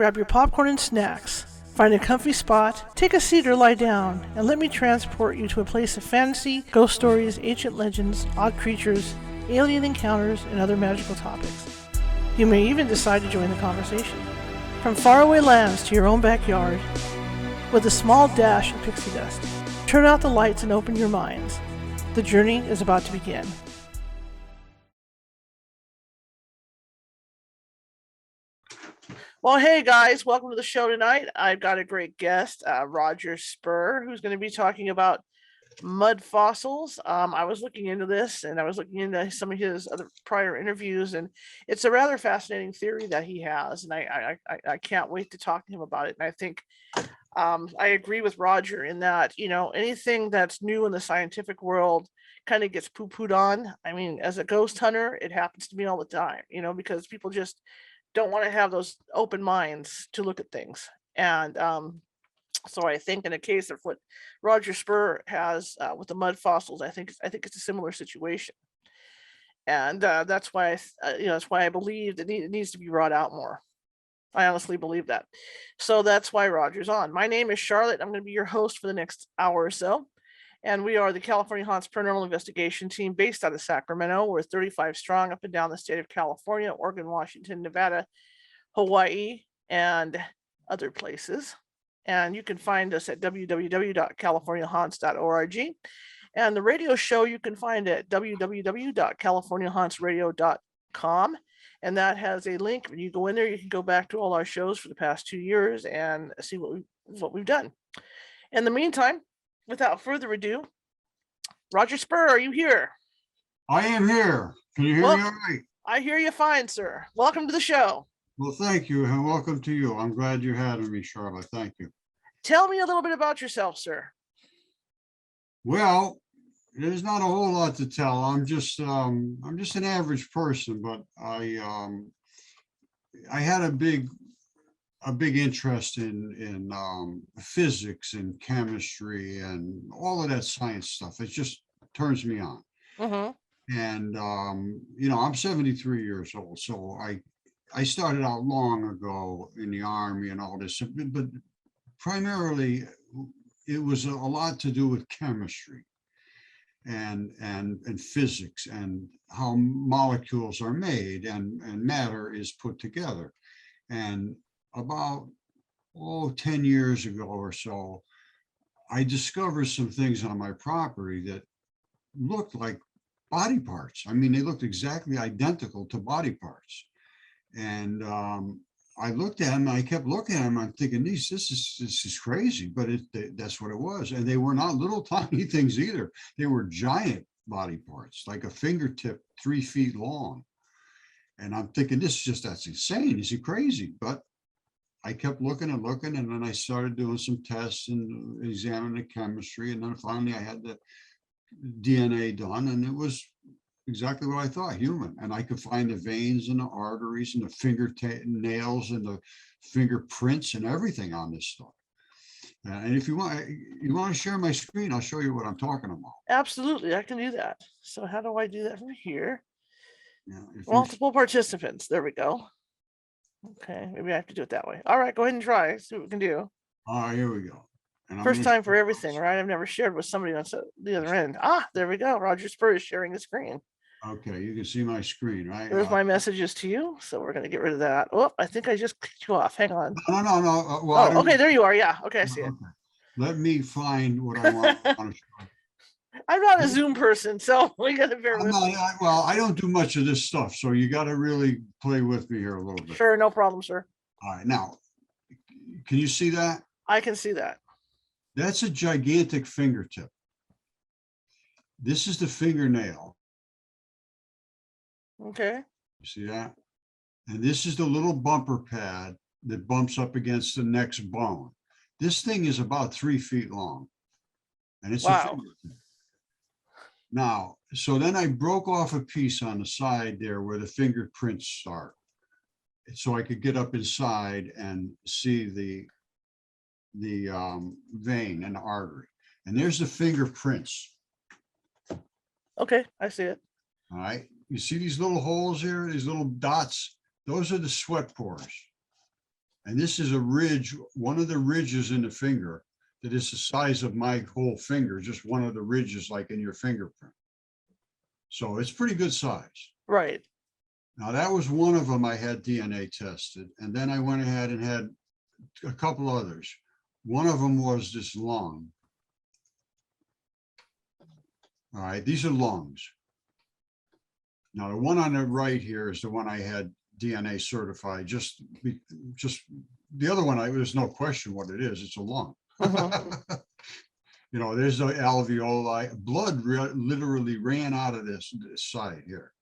Grab your popcorn and snacks. Find a comfy spot, take a seat or lie down, and let me transport you to a place of fantasy, ghost stories, ancient legends, odd creatures, alien encounters, and other magical topics. You may even decide to join the conversation. From faraway lands to your own backyard, with a small dash of pixie dust. Turn out the lights and open your minds. The journey is about to begin. Well, hey guys, welcome to the show tonight. I've got a great guest, Roger Spurr, who's going to be talking about mud fossils. I was looking into this and I was looking into some of his other prior interviews, and it's a rather fascinating theory that he has, and I can't wait to talk to him about it. And I think I agree with Roger in that, anything that's new in the scientific world kind of gets poo-pooed on. I mean, as a ghost hunter, it happens to me all the time, because people just don't want to have those open minds to look at things. And so I think in a case of what Roger Spurr has with the mud fossils, I think it's a similar situation, and that's why that's why I believe that it needs to be brought out more. I honestly believe that. So that's why Roger's on. My name is Charlotte. I'm going to be your host for the next hour or so. And we are the California Haunts Paranormal Investigation Team based out of Sacramento. We're 35 strong up and down the state of California, Oregon, Washington, Nevada, Hawaii, and other places. And you can find us at www.californiahaunts.org. And the radio show you can find at www.californiahauntsradio.com. And that has a link. When you go in there, you can go back to all our shows for the past 2 years and see what we've done. In the meantime, without further ado, Roger Spurr, are you here? I am here. Can you hear me all right? I hear you fine, sir. Welcome to the show. Well, thank you, and welcome to you. I'm glad you're having me, Charlotte. Thank you. Tell me a little bit about yourself, sir. Well, there's not a whole lot to tell. I'm just an average person, but I had a big interest in physics and chemistry and all of that science stuff. It just turns me on. Mm-hmm. And I'm 73 years old, so I started out long ago in the Army and all this, but primarily it was a lot to do with chemistry and physics and how molecules are made and matter is put together. And about 10 years ago or so, I discovered some things on my property that looked like body parts. I mean, they looked exactly identical to body parts. And I looked at them, I kept looking at them, I'm thinking, this is crazy, but that's what it was. And they were not little tiny things either. They were giant body parts, like a fingertip, 3 feet long. And I'm thinking, that's insane. Is he crazy? But I kept looking, and then I started doing some tests and examining the chemistry. And then finally I had the DNA done, and it was exactly what I thought, human. And I could find the veins and the arteries and the fingernails and the fingerprints and everything on this stuff. And if you want to share my screen, I'll show you what I'm talking about. Absolutely, I can do that. So how do I do that from here? Yeah, multiple participants. There we go. Okay, maybe I have to do it that way. All right, go ahead and try. See what we can do. All right, here we go. And First time for everything, right? I've never shared with somebody on the other end. There we go. Roger Spurr is sharing the screen. Okay, you can see my screen, right? There's my messages to you. So we're going to get rid of that. Oh, I think I just kicked you off. Hang on. No. Well, okay, there you are. Yeah, okay, I see it. Let me find what I want to show. I'm not a Zoom person, so we got to bear with me. I don't do much of this stuff, so you got to really play with me here a little bit. Sure, no problem, sir. All right, now, can you see that? I can see that. That's a gigantic fingertip. This is the fingernail. Okay. You see that? And this is the little bumper pad that bumps up against the next bone. This thing is about 3 feet long, and it's a fingertip. Now, so then I broke off a piece on the side there where the fingerprints start, so I could get up inside and see the vein and the artery. And there's the fingerprints. Okay, I see it. All right. You see these little holes here, these little dots? Those are the sweat pores. And this is a ridge, one of the ridges in the finger that is the size of my whole finger, just one of the ridges like in your fingerprint. So it's pretty good size. Right. Now that was one of them I had DNA tested. And then I went ahead and had a couple others. One of them was this lung. All right, these are lungs. Now the one on the right here is the one I had DNA certified. Just the other one, there's no question what it is. It's a lung. You know, there's the alveoli. Blood literally ran out of this side here,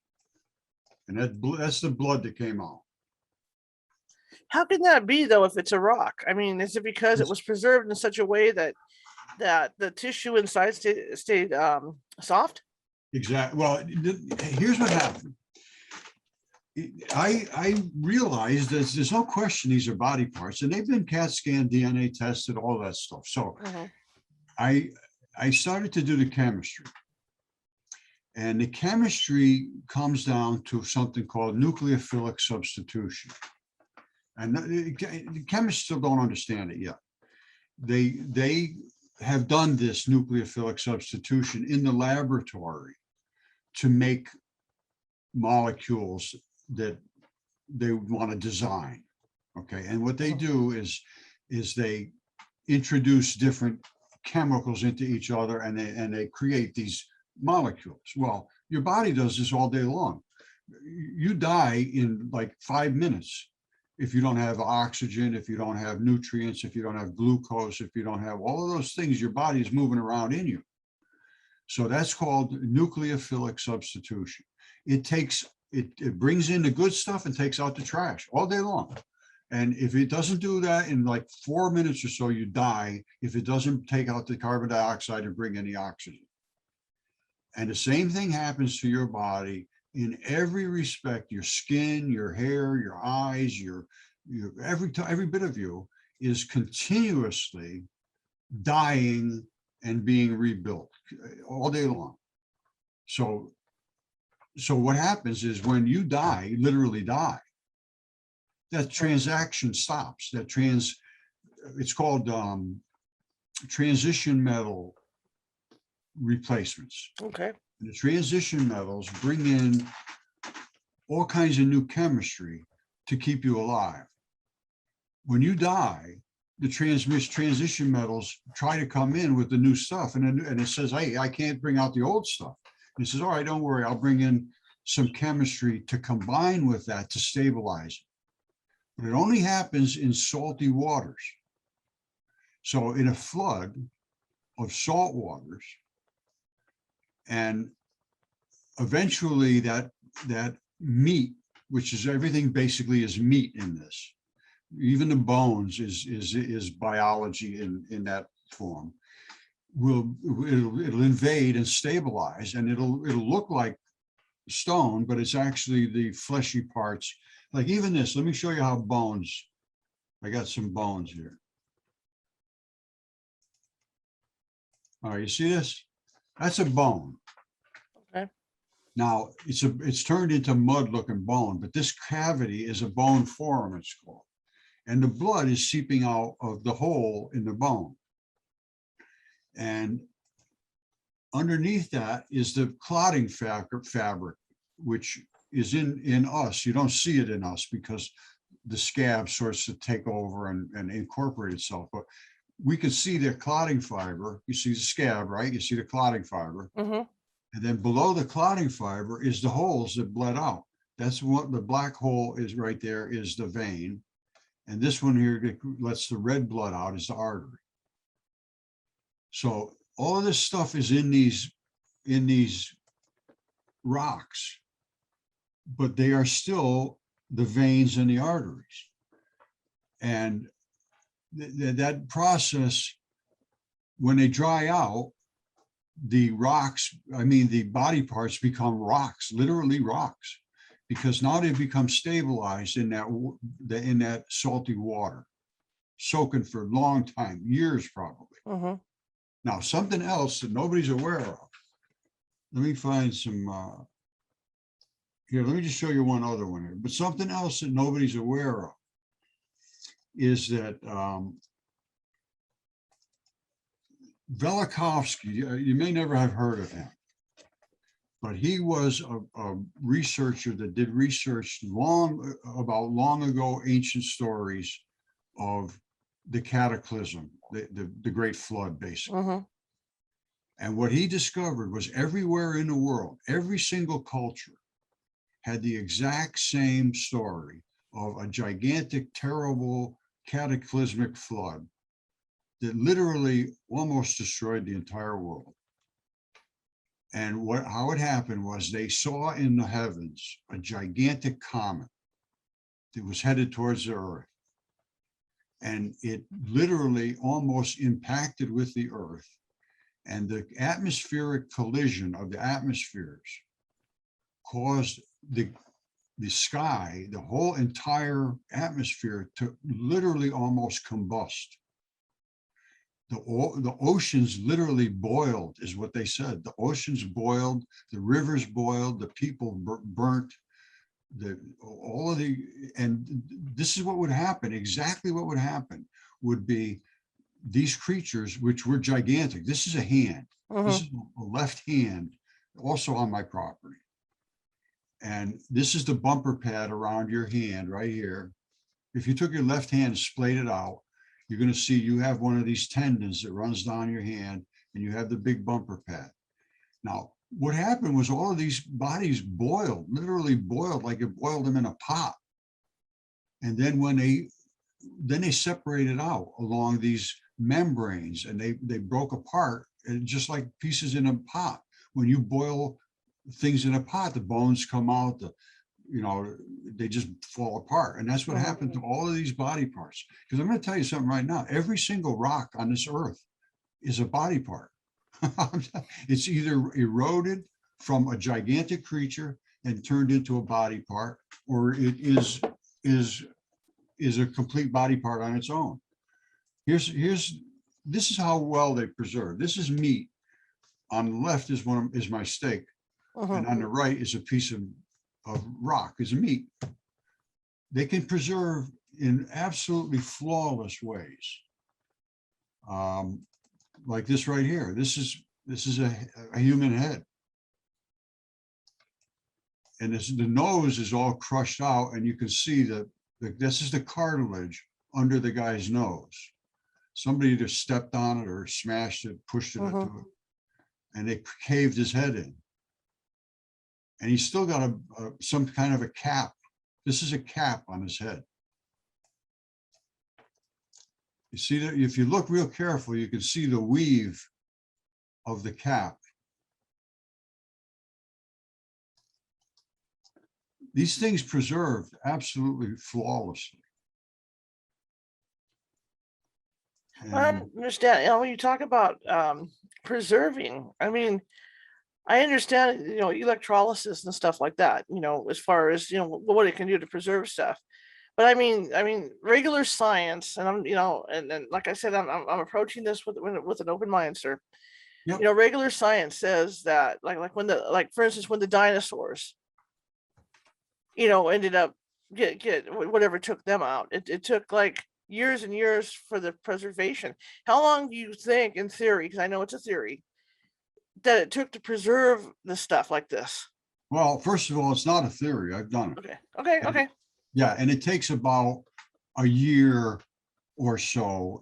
and that's the blood that came out. How can that be though if it's a rock? I mean, is it because it was preserved in such a way that the tissue inside stayed soft? Exactly. Well, here's what happened. I realized there's no question these are body parts, and they've been CAT scan, DNA tested, all that stuff. So I started to do the chemistry, and the chemistry comes down to something called nucleophilic substitution. And the chemists still don't understand it yet. They have done this nucleophilic substitution in the laboratory to make molecules that they want to design. Okay, and what they do is they introduce different chemicals into each other, and they create these molecules. Well, your body does this all day long. You die in like 5 minutes if you don't have oxygen, if you don't have nutrients, if you don't have glucose, if you don't have all of those things, your body is moving around in you. So that's called nucleophilic substitution. It brings in the good stuff and takes out the trash all day long. And if it doesn't do that in like 4 minutes or so, you die if it doesn't take out the carbon dioxide and bring in the oxygen. And the same thing happens to your body in every respect. Your skin, your hair, your eyes, your every bit of you is continuously dying and being rebuilt all day long. So what happens is when you die, literally die, that transaction stops. It's called transition metal replacements. Okay. And the transition metals bring in all kinds of new chemistry to keep you alive. When you die, the transition metals try to come in with the new stuff, and it says, hey, I can't bring out the old stuff. And it says, all right, don't worry, I'll bring in some chemistry to combine with that to stabilize it. But it only happens in salty waters. So in a flood of salt waters, and eventually that meat, which is everything basically is meat in this, even the bones is biology in that form, it'll invade and stabilize, and it'll look like stone, but it's actually the fleshy parts. Like even this, let me show you how bones, I got some bones here. All right, you see this? That's a bone. Okay. Now it's turned into mud looking bone, but this cavity is a bone forum, it's called. And the blood is seeping out of the hole in the bone. And underneath that is the clotting fabric, which is in us. You don't see it in us because the scab starts to take over and incorporate itself. But we can see the clotting fiber. You see the scab, right? You see the clotting fiber. Mm-hmm. And then below the clotting fiber is the holes that bled out. That's what the black hole is right there, is the vein. And this one here lets the red blood out, is the artery. So all of this stuff is in these rocks, but they are still the veins and the arteries. And that process, when they dry out, the rocks, I mean, the body parts become rocks, literally rocks, because now they've become stabilized in that salty water, soaking for a long time, years probably. Mm-hmm. Now, something else that nobody's aware of. Let me find some, here, let me just show you one other one here, but something else that nobody's aware of is that Velikovsky, you may never have heard of him, but he was a researcher that did research about long ago ancient stories of the cataclysm, the great flood, basically. Mm-hmm. And what he discovered was everywhere in the world, every single culture had the exact same story of a gigantic, terrible, cataclysmic flood that literally almost destroyed the entire world. And how it happened was they saw in the heavens a gigantic comet that was headed towards the Earth. And it literally almost impacted with the Earth. And the atmospheric collision of the atmospheres caused the sky, the whole entire atmosphere, to literally almost combust. The oceans literally boiled, is what they said. The oceans boiled, the rivers boiled, the people burnt, and this is what would happen. Exactly what would happen would be these creatures, which were gigantic. This is a hand. Mm-hmm. This is a left hand, also on my property. And this is the bumper pad around your hand right here. If you took your left hand and splayed it out, you're going to see you have one of these tendons that runs down your hand, and you have the big bumper pad. Now, what happened was all of these bodies boiled, literally boiled, like it boiled them in a pot. And then when they separated out along these membranes, and they broke apart, and just like pieces in a pot. When you boil things in a pot, the bones come out, they just fall apart. And that's what happened to all of these body parts. Because I'm going to tell you something right now. Every single rock on this earth is a body part. It's either eroded from a gigantic creature and turned into a body part, or it is a complete body part on its own. This is how well they preserve. This is meat. On the left is my steak, and on the right is a piece of rock, is meat. They can preserve in absolutely flawless ways. Like this right here. This is a human head. And the nose is all crushed out, and you can see that this is the cartilage under the guy's nose. Somebody either stepped on it or smashed it, pushed it into it, and they caved his head in. And he's still got some kind of a cap. This is a cap on his head. You see that if you look real careful, you can see the weave of the cap. These things preserved absolutely flawlessly. I understand. When you talk about preserving, I mean, I understand, electrolysis and stuff like that, as far as, what it can do to preserve stuff. But I mean, regular science, and and like I said, I'm approaching this with an open mind, sir. Yep. Regular science says that, for instance, when the dinosaurs, ended up get whatever took them out, it took like years and years for the preservation. How long do you think, in theory, because I know it's a theory, that it took to preserve the stuff like this? Well, first of all, it's not a theory. I've done it. Okay. Yeah, and it takes about a year or so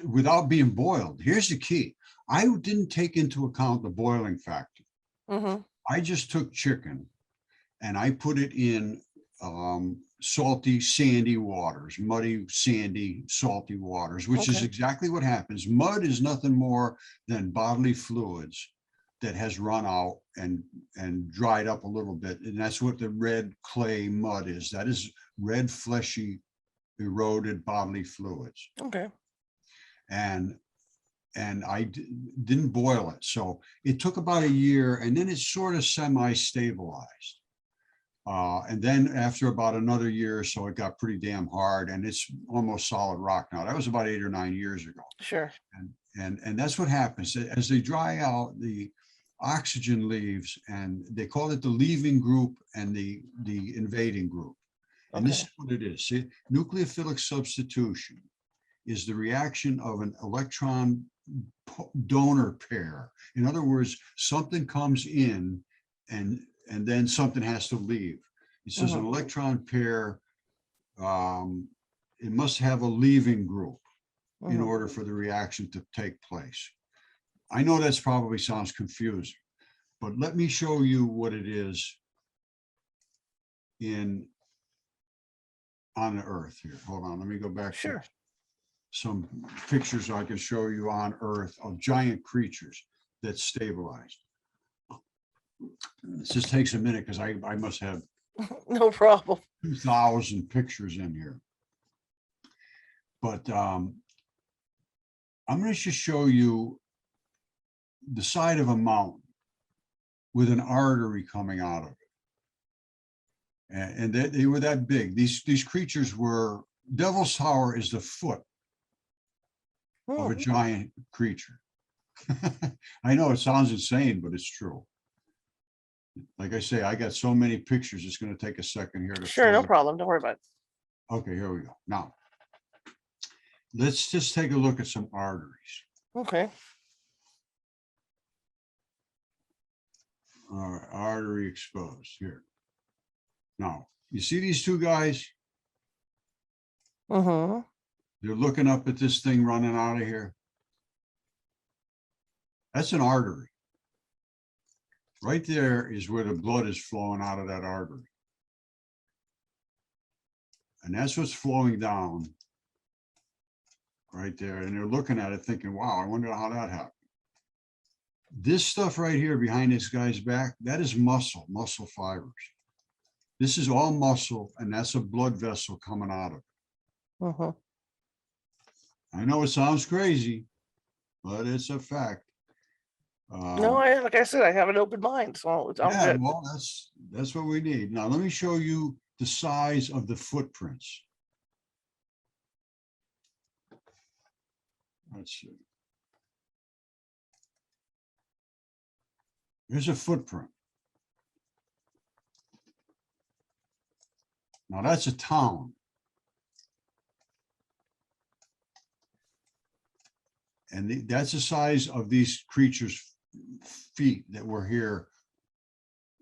without being boiled. Here's the key. I didn't take into account the boiling factor. I just took chicken and I put it in salty, sandy waters, muddy, sandy, salty waters, which is exactly what happens. Mud is nothing more than bodily fluids that has run out and dried up a little bit. And that's what the red clay mud is. That is red, fleshy, eroded bodily fluids. Okay. And I didn't boil it. So it took about a year, and then it sort of semi-stabilized. And then after about another year or so, it got pretty damn hard, and it's almost solid rock now. That was about 8 or 9 years ago. Sure. And that's what happens. As they dry out, the oxygen leaves, and they call it the leaving group and the invading group. And this Okay. is what it is. See, nucleophilic substitution is the reaction of an electron donor pair. In other words, something comes in and then something has to leave. It says an electron pair, it must have a leaving group in order for the reaction to take place. I know that's probably sounds confusing, but let me show you what it is on the Earth here. Hold on, let me go back to Sure. some pictures I can show you on Earth of giant creatures that stabilized. This just takes a minute because I must have No problem. 2,000 pictures in here. But I'm going to just show you the side of a mountain with an artery coming out of it. And they were that big. These creatures were, Devil's Tower is the foot of a giant creature. I know it sounds insane, but it's true. Like I say, I got so many pictures, it's going to take a second here to Sure, fill no it. problem. Don't worry about it. Okay, here we go. Now, let's just take a look at some arteries. Okay. All right, artery exposed here. Now, you see these two guys? Mm-hmm. They're looking up at this thing running out of here. That's an artery. Right there is where the blood is flowing out of that artery. And that's what's flowing down right there. And they're looking at it thinking, wow, I wonder how that happened. This stuff right here behind this guy's back, that is muscle fibers. This is all muscle, and that's a blood vessel coming out of it. Mm-hmm. I know it sounds crazy, but it's a fact. No, like I said, I have an open mind, so I'm Yeah, good. well, that's what we need. Now, let me show you the size of the footprints. Let's see. Here's a footprint. Now, that's a town. And that's the size of these creatures' feet that were here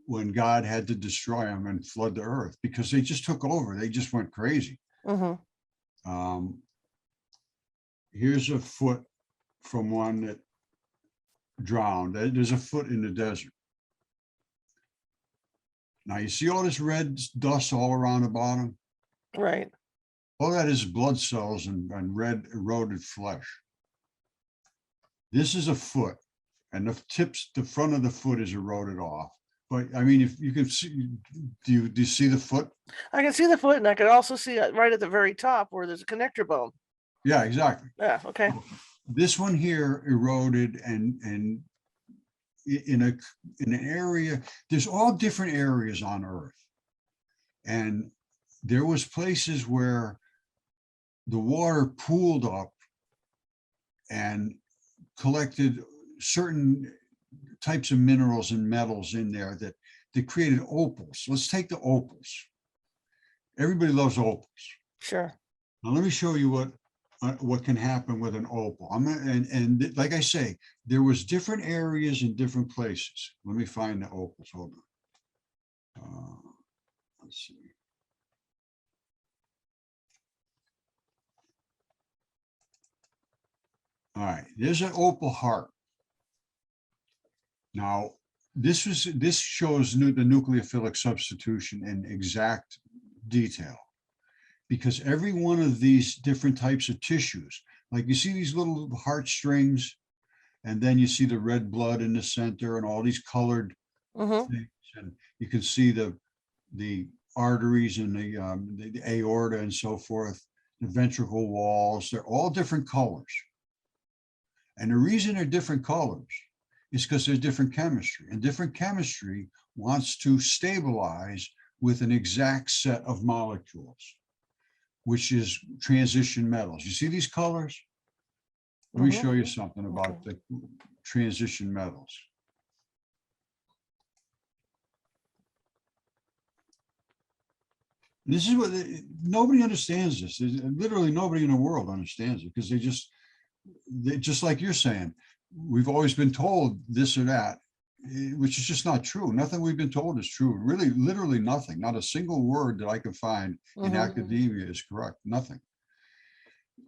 when God had to destroy them and flood the earth, because they just took over. They just went crazy. Mm-hmm. Here's a foot from one that drowned. There's a foot in the desert. Now you see all this red dust all around the bottom? Right. All that is blood cells and red eroded flesh. This is a foot, and the front of the foot is eroded off. But I mean, if you can see, do you see the foot? I can see the foot, and I can also see it right at the very top where there's a connector bone. Yeah, exactly. Yeah. Okay. This one here eroded and in an area. There's all different areas on Earth, and there was places where the water pooled up and collected certain types of minerals and metals in there that created opals. Let's take the opals. Everybody loves opals. Sure. Now let me show you what can happen with an opal. And like I say, there was different areas in different places. Let me find the opals. Hold on. Let's see. All right, there's an opal heart. Now, this shows the nucleophilic substitution in exact detail, because every one of these different types of tissues, like you see these little heartstrings, and then you see the red blood in the center and all these colored things, and you can see the arteries and the aorta and so forth, the ventricle walls, they're all different colors. And the reason they're different colors is because there's different chemistry, and different chemistry wants to stabilize with an exact set of molecules, which is transition metals. You see these colors? Let me show you something about the transition metals. This is what nobody understands this. Literally nobody in the world understands it because they just like you're saying, we've always been told this or that, which is just not true. Nothing we've been told is true. Really, literally nothing. Not a single word that I can find in academia is correct. Nothing.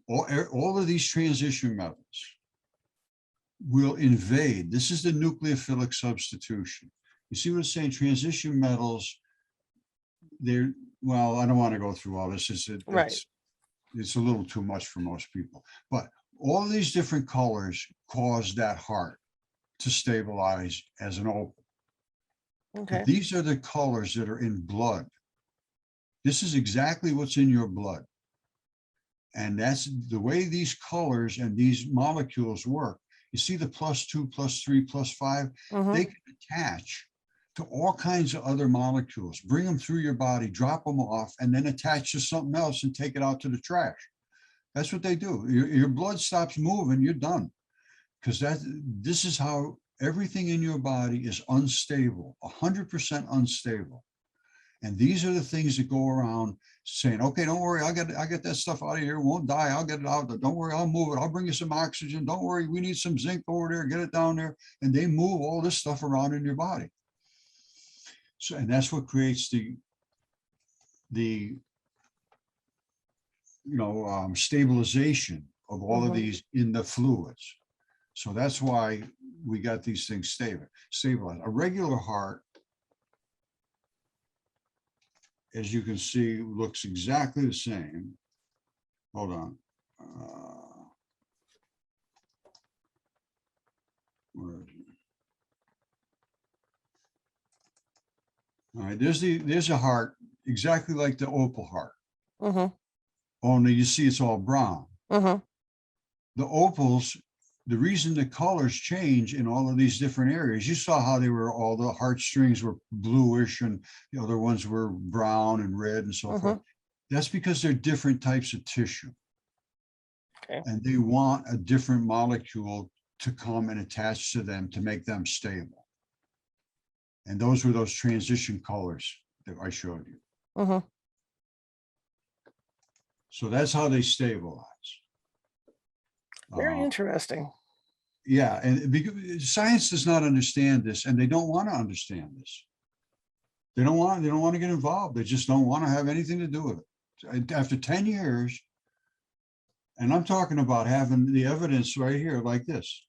All of these transition metals will invade. This is the nucleophilic substitution. You see what it's saying? Transition metals, well, I don't want to go through all this. It's a little too much for most people. But all of these different colors cause that heart to stabilize as an opal. Okay. But these are the colors that are in blood. This is exactly what's in your blood. And that's the way these colors and these molecules work. You see the +2, +3, +5, they can attach to all kinds of other molecules, bring them through your body, drop them off, and then attach to something else and take it out to the trash. That's what they do. Your blood stops moving, you're done. Because this is how everything in your body is unstable, 100% unstable. And these are the things that go around saying, okay, don't worry, I'll get that stuff out of here. It won't die. I'll get it out. Don't worry, I'll move it. I'll bring you some oxygen. Don't worry, we need some zinc over there. Get it down there. And they move all this stuff around in your body. So, and that's what creates the stabilization of all of these in the fluids. So that's why we got these things stabilized. A regular heart, as you can see, looks exactly the same. Hold on. Where is it? All right, there's a heart exactly like the opal heart. Only you see it's all brown. The opals, the reason the colors change in all of these different areas, you saw how they were, all the heartstrings were bluish and the other ones were brown and red and so forth. That's because they're different types of tissue. Okay. And they want a different molecule to come and attach to them to make them stable. And those were those transition colors that I showed you. So that's how they stabilize. Very interesting. Yeah, and because science does not understand this, and they don't want to understand this. They don't want to get involved. They just don't want to have anything to do with it. After 10 years, and I'm talking about having the evidence right here like this.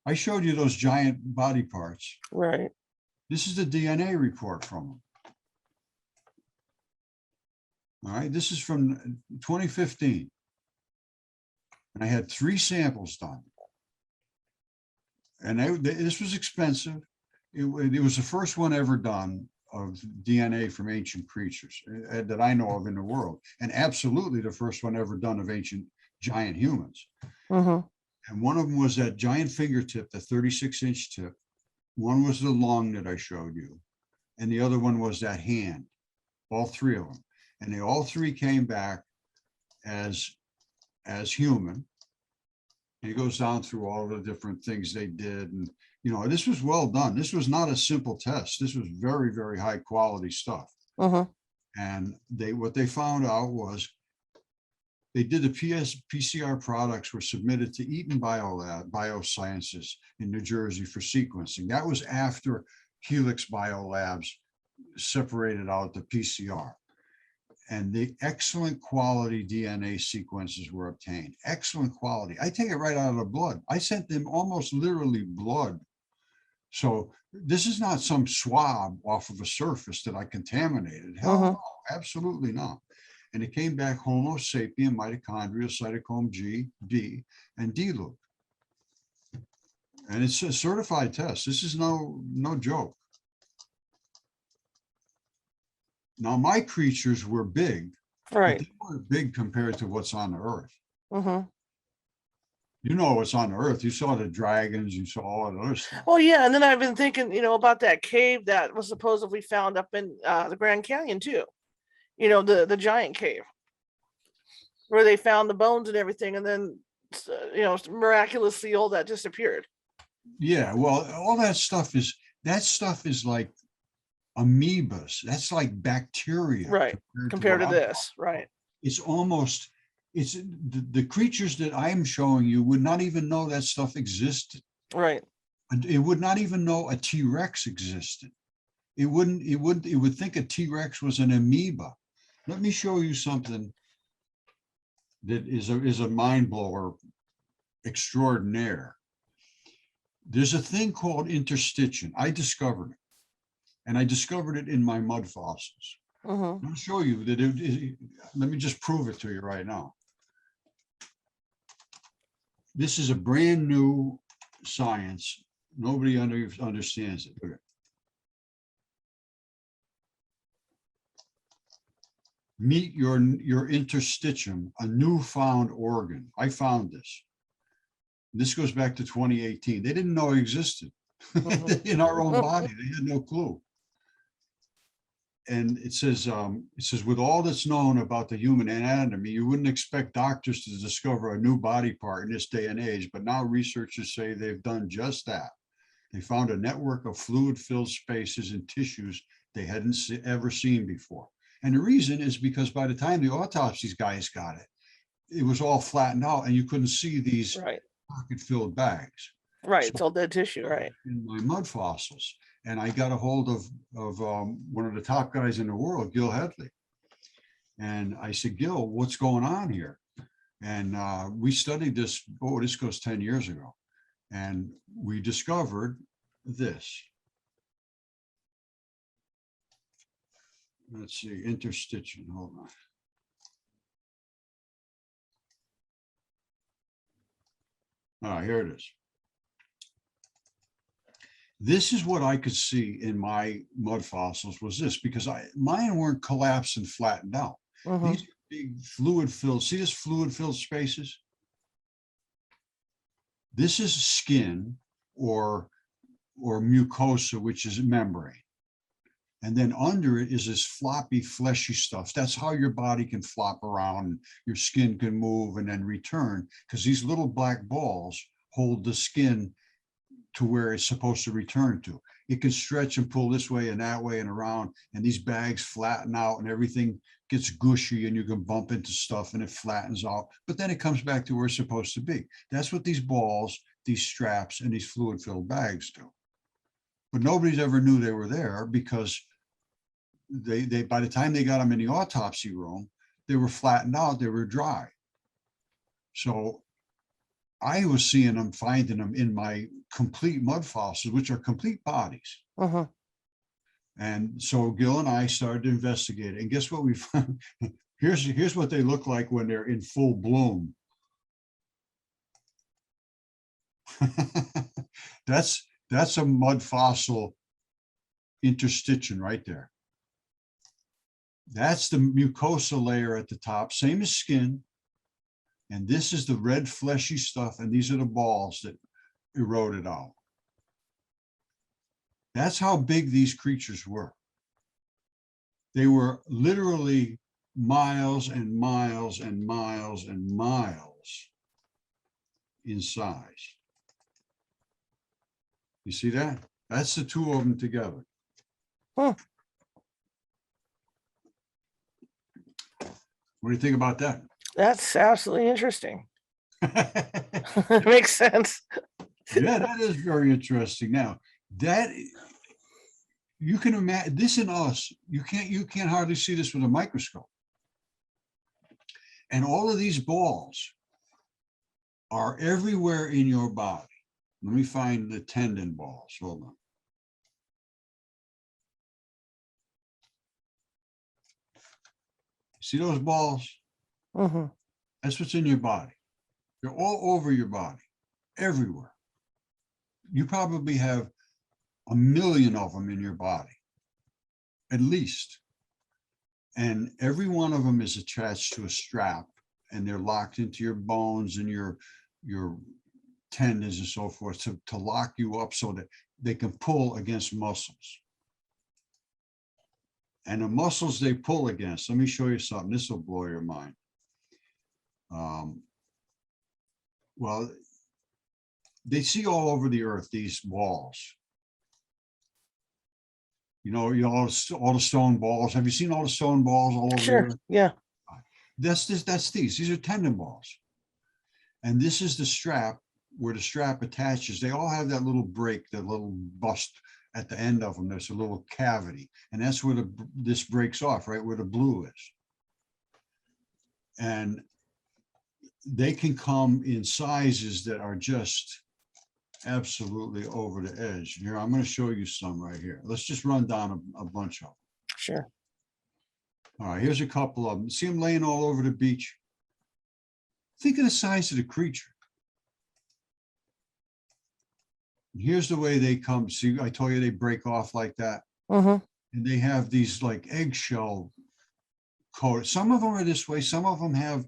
I showed you those giant body parts. Right. This is the DNA report from them. All right, this is from 2015. And I had 3 samples done. And this was expensive. It was the first one ever done of DNA from ancient creatures that I know of in the world. And absolutely the first one ever done of ancient giant humans. And one of them was that giant fingertip, the 36-inch tip. One was the lung that I showed you. And the other one was that hand, all 3 of them. And they all 3 came back as human. And it goes down through all the different things they did. And, this was well done. This was not a simple test. This was very, very high quality stuff. And what they found out was they did the PCR products were submitted to Eaton Biosciences in New Jersey for sequencing. That was after Helix Biolabs separated out the PCR. And the excellent quality DNA sequences were obtained. Excellent quality. I take it right out of the blood. I sent them almost literally blood. So this is not some swab off of a surface that I contaminated. Hell no, absolutely not. And it came back Homo sapien, mitochondria, cytochrome G, B, and D loop. And it's a certified test. This is no joke. Now, my creatures were big, right? But they weren't big compared to what's on the earth. You know what's on the earth. You saw the dragons, you saw all the other stuff. Well, yeah, and then I've been thinking, about that cave that was supposedly found up in the Grand Canyon too. The giant cave where they found the bones and everything, and then miraculously all that disappeared. Yeah, well, all that stuff is like amoebas. That's like bacteria Right. compared to Compared what to I'm talking this. Right. about. It's almost, it's the creatures that I'm showing you would not even know that stuff existed. Right. And it would not even know a T-Rex existed. It would think a T-Rex was an amoeba. Let me show you something that is a mind blower extraordinaire. There's a thing called interstitium. I discovered it, and I discovered it in my mud fossils. Mm-hmm. I'll show you that. Let me just prove it to you right now. This is a brand new science. Nobody understands it. Okay. Meet your interstitium, a newfound organ. I found this. This goes back to 2018. They didn't know it existed in our own body. They had no clue. And it says, with all that's known about the human anatomy, you wouldn't expect doctors to discover a new body part in this day and age, but now researchers say they've done just that. They found a network of fluid-filled spaces and tissues they hadn't ever seen before. And the reason is because by the time the autopsy guys got it, it was all flattened out and you couldn't see these Right. pocket-filled bags. Right. So It's all dead tissue. Right. in my mud fossils, and I got a hold of one of the top guys in the world, Gil Headley. And I said, Gil, what's going on here? And we studied this, this goes 10 years ago. And we discovered this. Let's see, interstitium, hold on. All right, here it is. This is what I could see in my mud fossils was this, because mine weren't collapsed and flattened out. Mm-hmm. These big fluid filled, see this fluid filled spaces? This is skin or mucosa, which is membrane. And then under it is this floppy, fleshy stuff. That's how your body can flop around, your skin can move and then return, because these little black balls hold the skin to where it's supposed to return to. It can stretch and pull this way and that way and around, and these bags flatten out and everything gets gushy and you can bump into stuff and it flattens out, but then it comes back to where it's supposed to be. That's what these balls, these straps, and these fluid-filled bags do. But nobody's ever knew they were there because they by the time they got them in the autopsy room, they were flattened out, they were dry. So I was seeing them, finding them in my complete mud fossils, which are complete bodies. Mm-hmm. And so Gil and I started to investigate it. And guess what we found? Here's what they look like when they're in full bloom. That's a mud fossil interstitium right there. That's the mucosa layer at the top, same as skin. And this is the red fleshy stuff, and these are the balls that eroded out. That's how big these creatures were. They were literally miles and miles and miles and miles in size. You see that? That's the two of them together. Huh. What do you think about that? That's absolutely interesting. It makes sense. Yeah, that is very interesting. Now, that you can imagine this in us, you can't hardly see this with a microscope. And all of these balls are everywhere in your body. Let me find the tendon balls. Hold on. See those balls? Mm-hmm. That's what's in your body. They're all over your body, everywhere. You probably have 1 million of them in your body, at least. And every one of them is attached to a strap, and they're locked into your bones and your tendons and so forth to lock you up so that they can pull against muscles. And the muscles they pull against, let me show you something. This will blow your mind. Well, they see all over the earth these walls. all the stone balls. Have you seen all the stone balls all over the Sure. earth? Yeah. That's these are tendon balls. And this is the strap where the strap attaches. They all have that little break, that little bust at the end of them. There's a little cavity. And that's where this breaks off, right where the blue is. And they can come in sizes that are just absolutely over the edge. Here, I'm going to show you some right here. Let's just run down a bunch of them. Sure. All right, here's a couple of them. See them laying all over the beach? Think of the size of the creature. Here's the way they come. See, I told you they break off like that. Mm-hmm. And they have these like eggshell coat. Some of them are this way. Some of them have,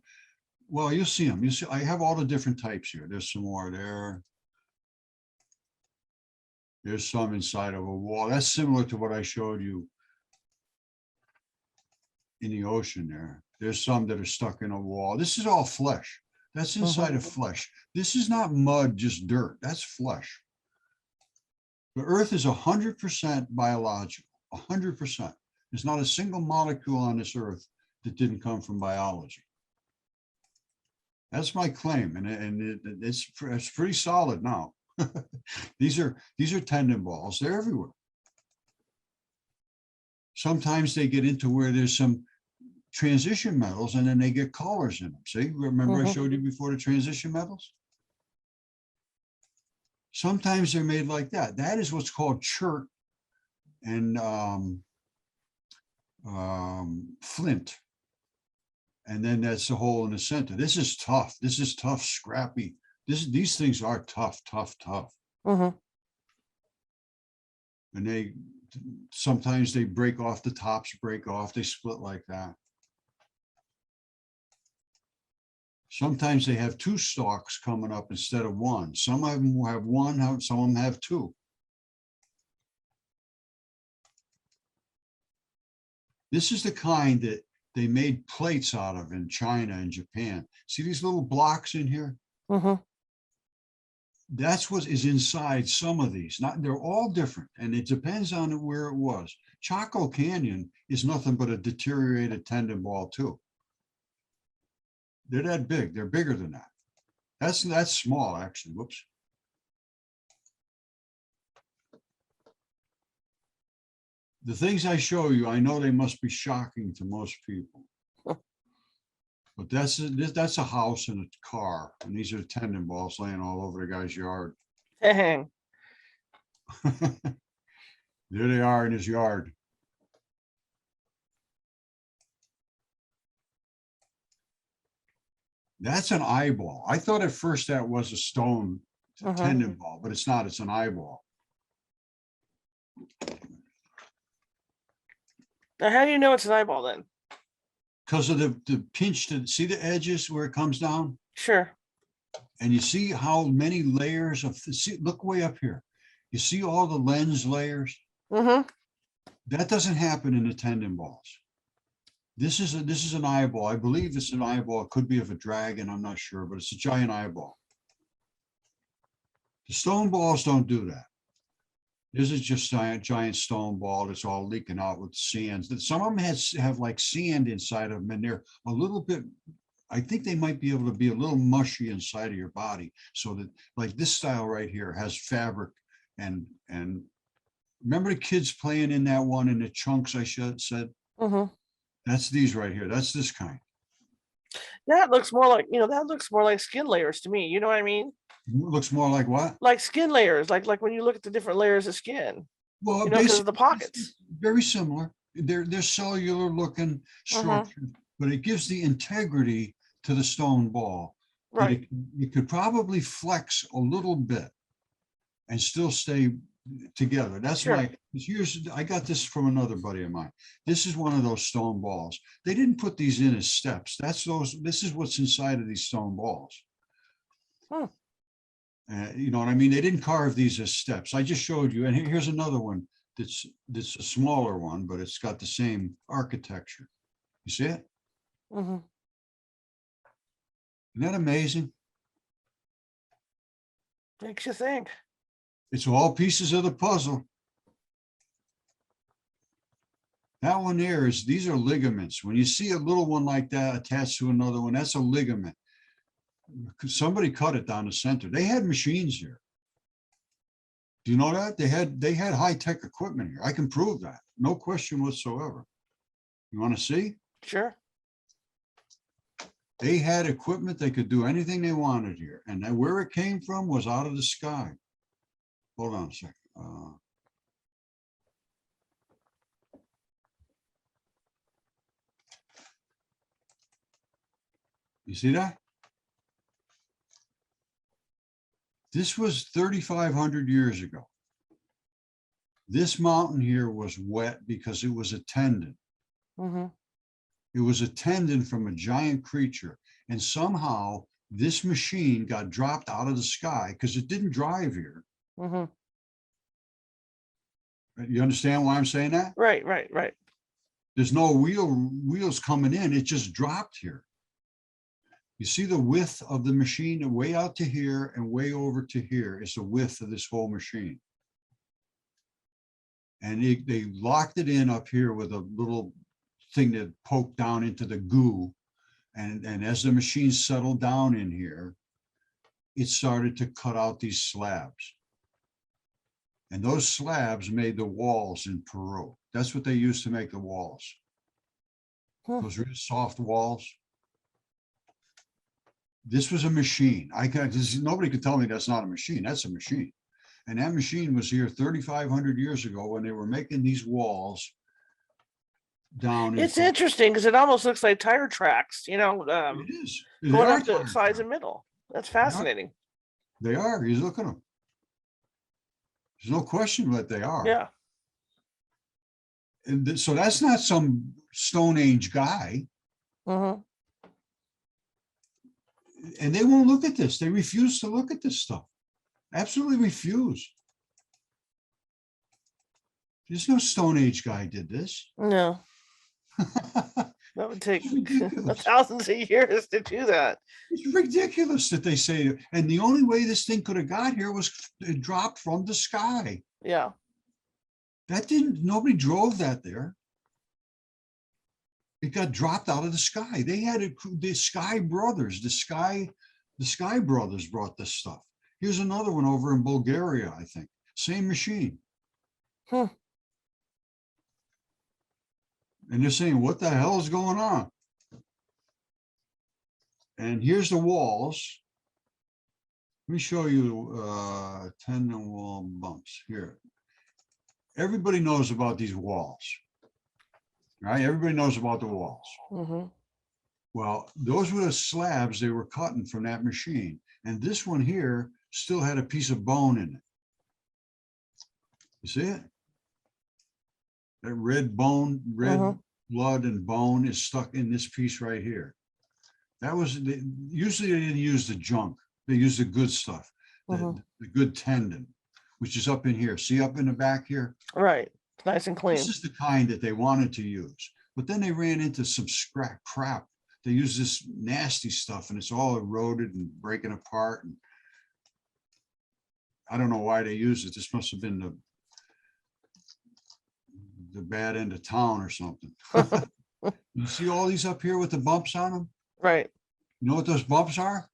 well, you'll see them. You see, I have all the different types here. There's some more there. There's some inside of a wall. That's similar to what I showed you in the ocean there. There's some that are stuck in a wall. This is all flesh. That's inside of flesh. This is not mud, just dirt. That's flesh. The earth is 100% biological, 100%. There's not a single molecule on this earth that didn't come from biology. That's my claim, and it's pretty solid now. These are tendon balls. They're everywhere. Sometimes they get into where there's some transition metals, and then they get colors in them. See, remember I showed you before the transition metals? Sometimes they're made like that. That is what's called chert and flint. And then that's the hole in the center. This is tough. This is tough, scrappy. These things are tough, tough, tough. And sometimes they break off, the tops break off, they split like that. Sometimes they have two stalks coming up instead of one. Some of them have one, some of them have two. This is the kind that they made plates out of in China and Japan. See these little blocks in here? That's what is inside some of these. They're all different, and it depends on where it was. Chaco Canyon is nothing but a deteriorated tendon ball too. They're that big. They're bigger than that. That's small, actually. Whoops. The things I show you, I know they must be shocking to most people. But that's a house and a car, and these are tendon balls laying all over the guy's yard. Dang. There they are in his yard. That's an eyeball. I thought at first that was a stone tendon ball, but it's not. It's an eyeball. Now, how do you know it's an eyeball then? Because of the pinch to see the edges where it comes down. Sure. And you see how many layers of, look way up here. You see all the lens layers? That doesn't happen in the tendon balls. This is an eyeball. I believe it's an eyeball. It could be of a dragon. I'm not sure, but it's a giant eyeball. The stone balls don't do that. This is just a giant stone ball that's all leaking out with sand. Some of them have like sand inside of them, and they're a little bit, I think they might be able to be a little mushy inside of your body, so that like this style right here has fabric and remember the kids playing in that one in the chunks I said? That's these right here. That's this kind. That looks more like, that looks more like skin layers to me. You know what I mean? Looks more like what? Like skin layers, like when you look at the different layers of skin. Well, because of the pockets. Very similar. They're cellular looking structure, but it gives the integrity to the stone ball. Right. It could probably flex a little bit and still stay together. That's I got this from another buddy of mine. This is one of those stone balls. They didn't put these in as steps. This is what's inside of these stone balls. You know what I mean? They didn't carve these as steps. I just showed you. And here's another one that's a smaller one, but it's got the same architecture. You see it? Isn't that amazing? Makes you think. It's all pieces of the puzzle. That one there is, these are ligaments. When you see a little one like that attached to another one, that's a ligament. Somebody cut it down the center. They had machines here. Do you know that? They had high-tech equipment here. I can prove that. No question whatsoever. You want to see? Sure. They had equipment. They could do anything they wanted here. And then where it came from was out of the sky. Hold on a second. You see that? This was 3,500 years ago. This mountain here was wet because it was a tendon. Mm-hmm. It was a tendon from a giant creature. And somehow this machine got dropped out of the sky because it didn't drive here. Mm-hmm. You understand why I'm saying that? Right. There's no wheels coming in. It just dropped here. You see the width of the machine way out to here and way over to here is the width of this whole machine. And they locked it in up here with a little thing that poked down into the goo. And as the machine settled down in here, it started to cut out these slabs. And those slabs made the walls in Peru. That's what they used to make the walls. Those really soft walls. This was a machine. Nobody could tell me that's not a machine. That's a machine. And that machine was here 3,500 years ago when they were making these walls down. It's interesting because it almost looks like tire tracks, it is. Going up the sides and middle. That's fascinating. They are. You look at them. There's no question that they are. Yeah. And so that's not some Stone Age guy. Mm-hmm. And they won't look at this. They refuse to look at this stuff. Absolutely refuse. There's no Stone Age guy did this. No. That would take thousands of years to do that. It's ridiculous that they say, and the only way this thing could have got here was it dropped from the sky. Yeah. Nobody drove that there. It got dropped out of the sky. They had the Sky Brothers, the Sky Brothers brought this stuff. Here's another one over in Bulgaria, I think. Same machine. Huh. And they're saying, what the hell is going on? And here's the walls. Let me show you tendon wall bumps here. Everybody knows about these walls, right? Everybody knows about the walls. Mm-hmm. Well, those were the slabs they were cutting from that machine. And this one here still had a piece of bone in it. You see it? That red bone, red blood and bone is stuck in this piece right here. That was, usually they didn't use the junk. They used the good stuff, the good tendon, which is up in here. See up in the back here? Right. It's nice and clean. This is the kind that they wanted to use. But then they ran into some crap. They use this nasty stuff and it's all eroded and breaking apart. And I don't know why they used it. This must have been the bad end of town or something. You see all these up here with the bumps on them? Right. You know what those bumps are?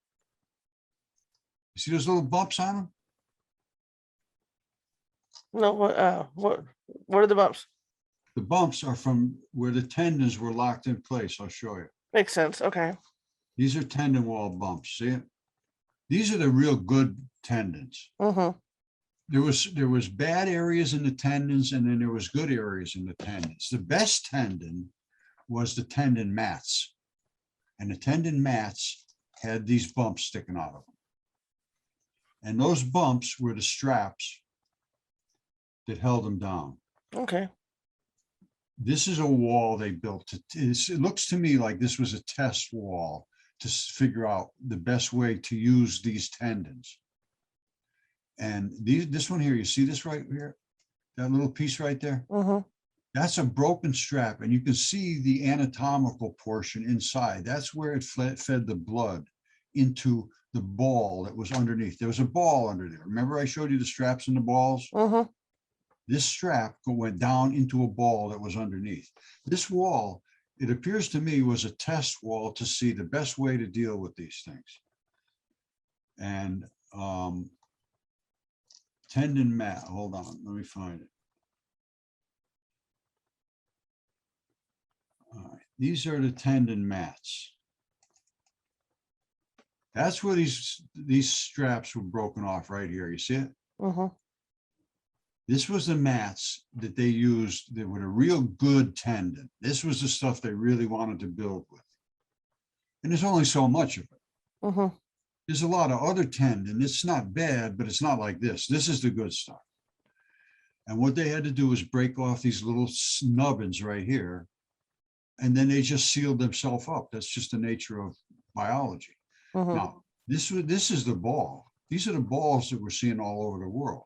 You see those little bumps on them? No, what are the bumps? The bumps are from where the tendons were locked in place. I'll show you. Makes sense. Okay. These are tendon wall bumps. See it? These are the real good tendons. Mm-hmm. There was bad areas in the tendons, and then there was good areas in the tendons. The best tendon was the tendon mats, and the tendon mats had these bumps sticking out of them. And those bumps were the straps that held them down. Okay. This is a wall they built. It looks to me like this was a test wall to figure out the best way to use these tendons. And this one here, you see this right here? That little piece right there? Mm-hmm. That's a broken strap, and you can see the anatomical portion inside. That's where it fed the blood into the ball that was underneath. There was a ball under there. Remember I showed you the straps and the balls? Mm-hmm. This strap went down into a ball that was underneath. This wall, it appears to me, was a test wall to see the best way to deal with these things. And tendon mat, hold on, let me find it. All right, these are the tendon mats. That's where these straps were broken off right here. You see it? Mm-hmm. This was the mats that they used that were a real good tendon. This was the stuff they really wanted to build with. And there's only so much of it. Mm-hmm. There's a lot of other tendon. It's not bad, but it's not like this. This is the good stuff. And what they had to do is break off these little snubbins right here. And then they just sealed themselves up. That's just the nature of biology. Mm-hmm. Now, this is the ball. These are the balls that we're seeing all over the world.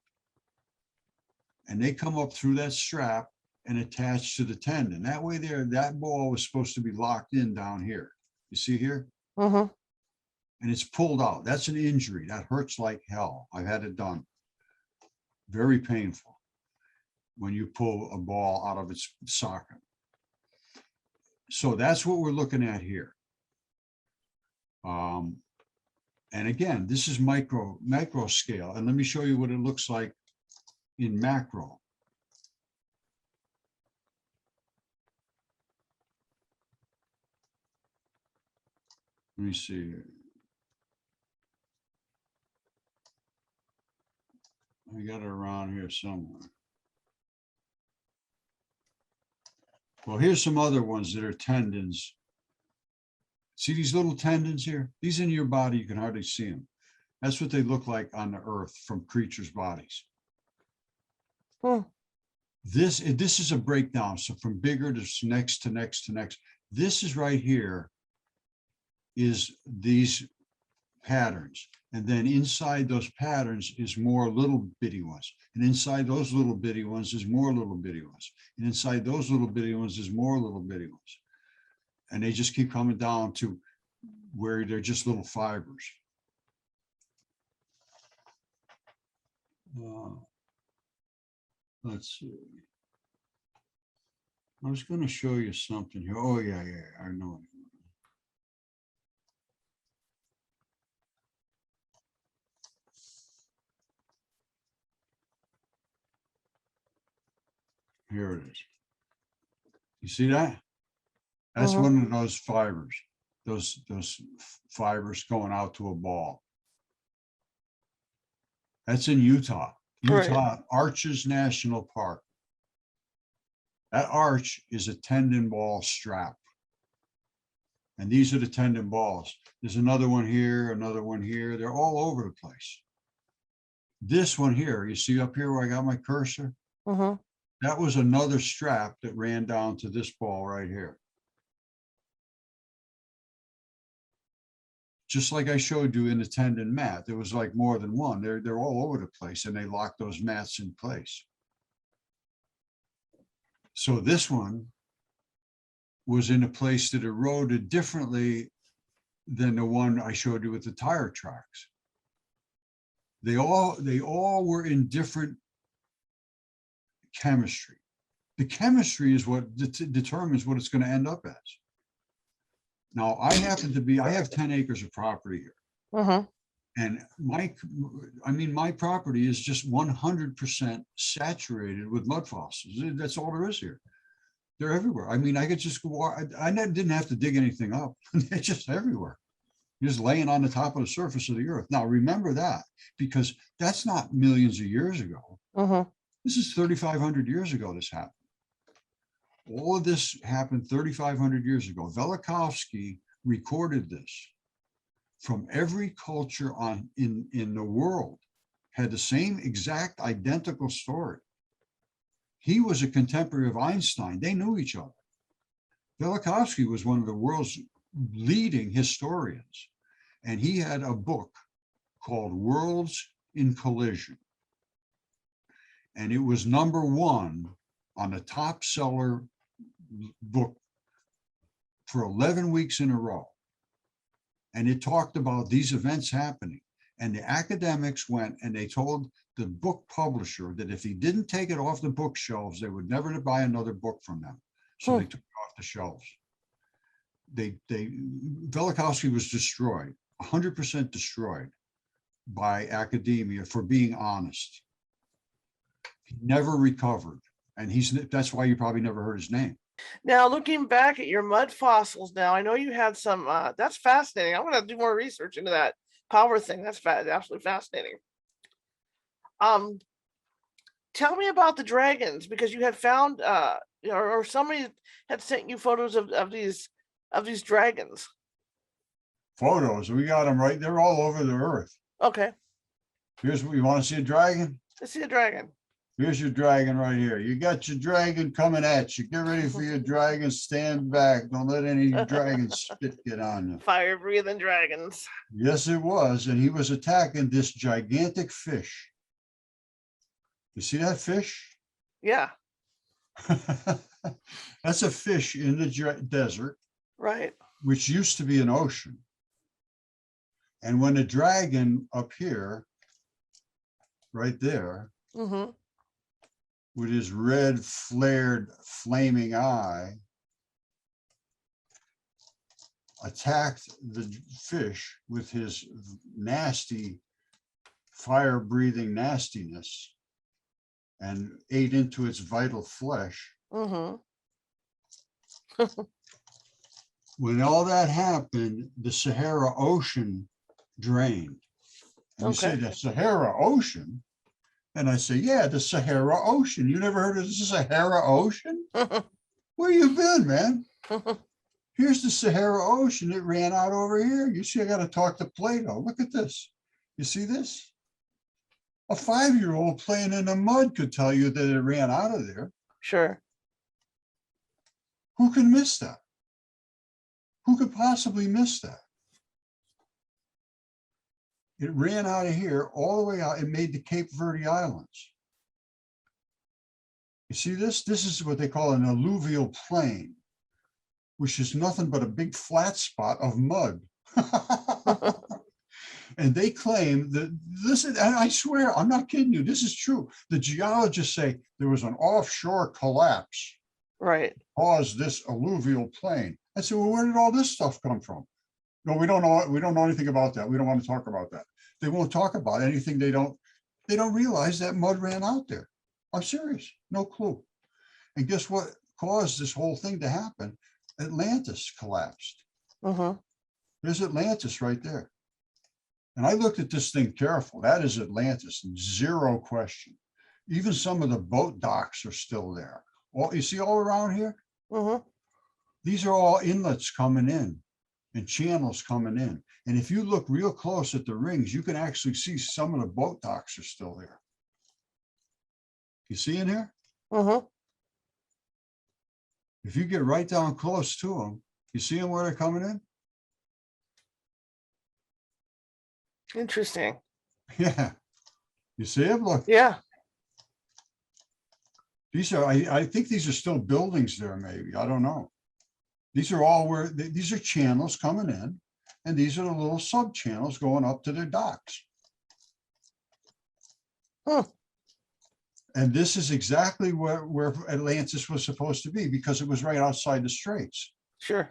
And they come up through that strap and attach to the tendon. That way there, that ball was supposed to be locked in down here. You see here? Mm-hmm. And it's pulled out. That's an injury. That hurts like hell. I've had it done. Very painful when you pull a ball out of its socket. So that's what we're looking at here. And again, this is macro scale. And let me show you what it looks like in macro. Let me see here. I got it around here somewhere. Well, here's some other ones that are tendons. See these little tendons here? These in your body, you can hardly see them. That's what they look like on the earth from creatures' bodies. Hmm. This is a breakdown. So from bigger to next to next to next. This is right here is these patterns. And then inside those patterns is more little bitty ones. And inside those little bitty ones is more little bitty ones. And inside those little bitty ones is more little bitty ones. And they just keep coming down to where they're just little fibers. Let's see. I was going to show you something here. Oh, yeah, I know. Here it is. You see that? That's one of those fibers, those fibers going out to a ball. That's in Utah. Utah Arches National Park. That arch is a tendon ball strap. And these are the tendon balls. There's another one here, another one here. They're all over the place. This one here, you see up here where I got my cursor? That was another strap that ran down to this ball right here. Just like I showed you in the tendon mat, there was like more than one. They're all over the place, and they lock those mats in place. So this one was in a place that eroded differently than the one I showed you with the tire tracks. They all were in different chemistry. The chemistry is what determines what it's going to end up as. Now, I have 10 acres of property here. And my property is just 100% saturated with mud fossils. That's all there is here. They're everywhere. I mean, I could just go, I didn't have to dig anything up. They're just everywhere. Just laying on the top of the surface of the earth. Now, remember that, because that's not millions of years ago. This is 3,500 years ago this happened. All of this happened 3,500 years ago. Velikovsky recorded this from every culture in the world, had the same exact identical story. He was a contemporary of Einstein. They knew each other. Velikovsky was one of the world's leading historians, and he had a book called Worlds in Collision. And it was #1 on the top seller book for 11 weeks in a row. And it talked about these events happening. And the academics went and they told the book publisher that if he didn't take it off the bookshelves, they would never buy another book from them. So they took it off the shelves. Velikovsky was destroyed, 100% destroyed by academia for being honest. He never recovered. And that's why you probably never heard his name. Now, looking back at your mud fossils now, I know you had some, that's fascinating. I'm going to do more research into that power thing. That's absolutely fascinating. Tell me about the dragons, because you had found, or somebody had sent you photos of these dragons. Photos, we got them right. They're all over the earth. Okay. Here's what you want to see: a dragon. Let's see a dragon. Here's your dragon right here. You got your dragon coming at you. Get ready for your dragon. Stand back. Don't let any dragon spit get on you. Fire breathing dragons. Yes, it was. And he was attacking this gigantic fish. You see that fish? Yeah. That's a fish in the desert. Right. Which used to be an ocean. And when the dragon up here, right there, with his red flared flaming eye, attacked the fish with his nasty fire breathing nastiness and ate into its vital flesh. When all that happened, the Sahara Ocean drained. And you say the Sahara Ocean? And I say, yeah, the Sahara Ocean. You never heard of the Sahara Ocean? Where you been, man? Here's the Sahara Ocean. It ran out over here. You see, I got to talk to Plato. Look at this. You see this? A 5-year-old playing in the mud could tell you that it ran out of there. Sure. Who can miss that? Who could possibly miss that? It ran out of here all the way out. It made the Cape Verde Islands. You see this? This is what they call an alluvial plain, which is nothing but a big flat spot of mud. And they claim that this is, and I swear, I'm not kidding you, this is true. The geologists say there was an offshore collapse. Right. Caused this alluvial plain. I said, well, where did all this stuff come from? No, we don't know. We don't know anything about that. We don't want to talk about that. They won't talk about anything. They don't realize that mud ran out there. I'm serious. No clue. And guess what caused this whole thing to happen? Atlantis collapsed. There's Atlantis right there. And I looked at this thing careful. That is Atlantis, zero question. Even some of the boat docks are still there. Well, you see all around here? These are all inlets coming in and channels coming in. And if you look real close at the rings, you can actually see some of the boat docks are still there. You see in here? If you get right down close to them, you see them where they're coming in? Interesting. Yeah. You see them? Look. Yeah. These are, I think these are still buildings there, maybe. I don't know. These are all where, these are channels coming in, and these are the little sub channels going up to their docks. And this is exactly where Atlantis was supposed to be, because it was right outside the straits. Sure.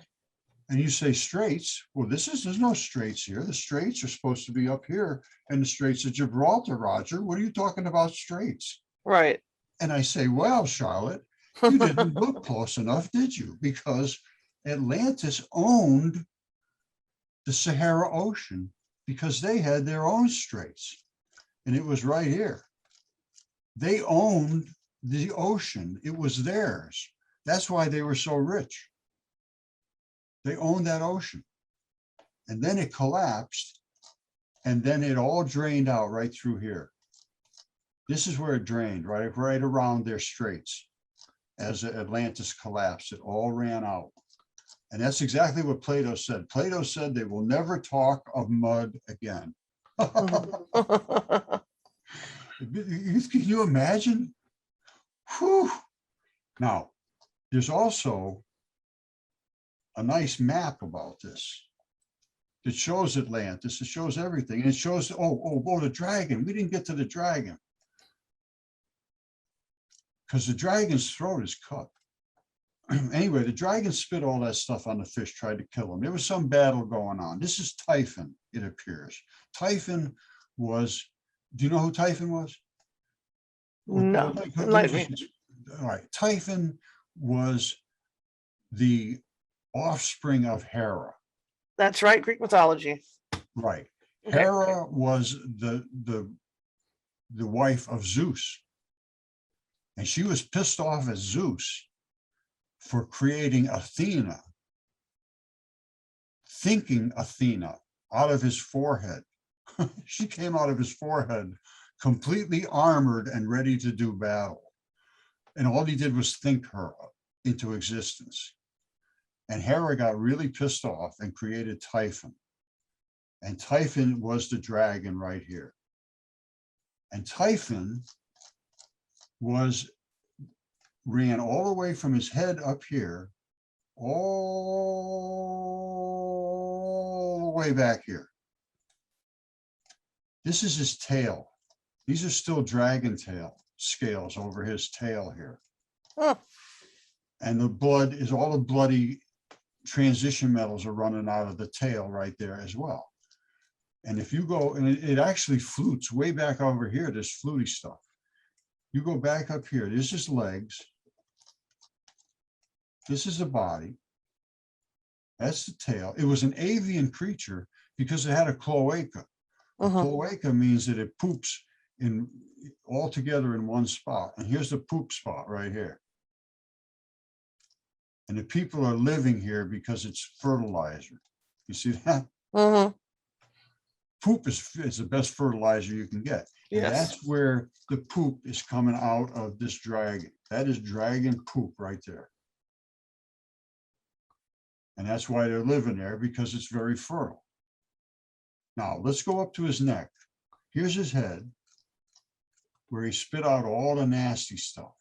And you say straits, well, there's no straits here. The straits are supposed to be up here in the Straits of Gibraltar, Roger. What are you talking about straits? Right. And I say, well, Charlotte, you didn't look close enough, did you? Because Atlantis owned the Sahara Ocean because they had their own straits. And it was right here. They owned the ocean. It was theirs. That's why they were so rich. They owned that ocean. And then it collapsed. And then it all drained out right through here. This is where it drained, right around their straits. As Atlantis collapsed, it all ran out. And that's exactly what Plato said. Plato said they will never talk of mud again. Can you imagine? Whew. Now, there's also a nice map about this. It shows Atlantis. It shows everything. And it shows, the dragon. We didn't get to the dragon. Because the dragon's throat is cut. Anyway, the dragon spit all that stuff on the fish, tried to kill him. There was some battle going on. This is Typhon, it appears. Typhon was, do you know who Typhon was? No, Let enlighten me me. all right. Typhon was the offspring of Hera. That's right, Greek mythology. Right. Okay. Hera was the wife of Zeus. And she was pissed off at Zeus for creating Athena, thinking Athena out of his forehead. She came out of his forehead completely armored and ready to do battle. And all he did was think her into existence. And Hera got really pissed off and created Typhon. And Typhon was the dragon right here. And Typhon ran all the way from his head up here, all the way back here. This is his tail. These are still dragon tail scales over his tail here. Huh. And the blood is all the bloody transition metals are running out of the tail right there as well. And if you go, and it actually flutes way back over here, this fluty stuff. You go back up here, this is legs. This is the body. That's the tail. It was an avian creature because it had a cloaca. A cloaca means that it poops in all together in one spot. And here's the poop spot right here. And the people are living here because it's fertilizer. You see that? Poop is the best fertilizer you can get. And Yes. that's where the poop is coming out of this dragon. That is dragon poop right there. And that's why they're living there, because it's very fertile. Now, let's go up to his neck. Here's his head, where he spit out all the nasty stuff.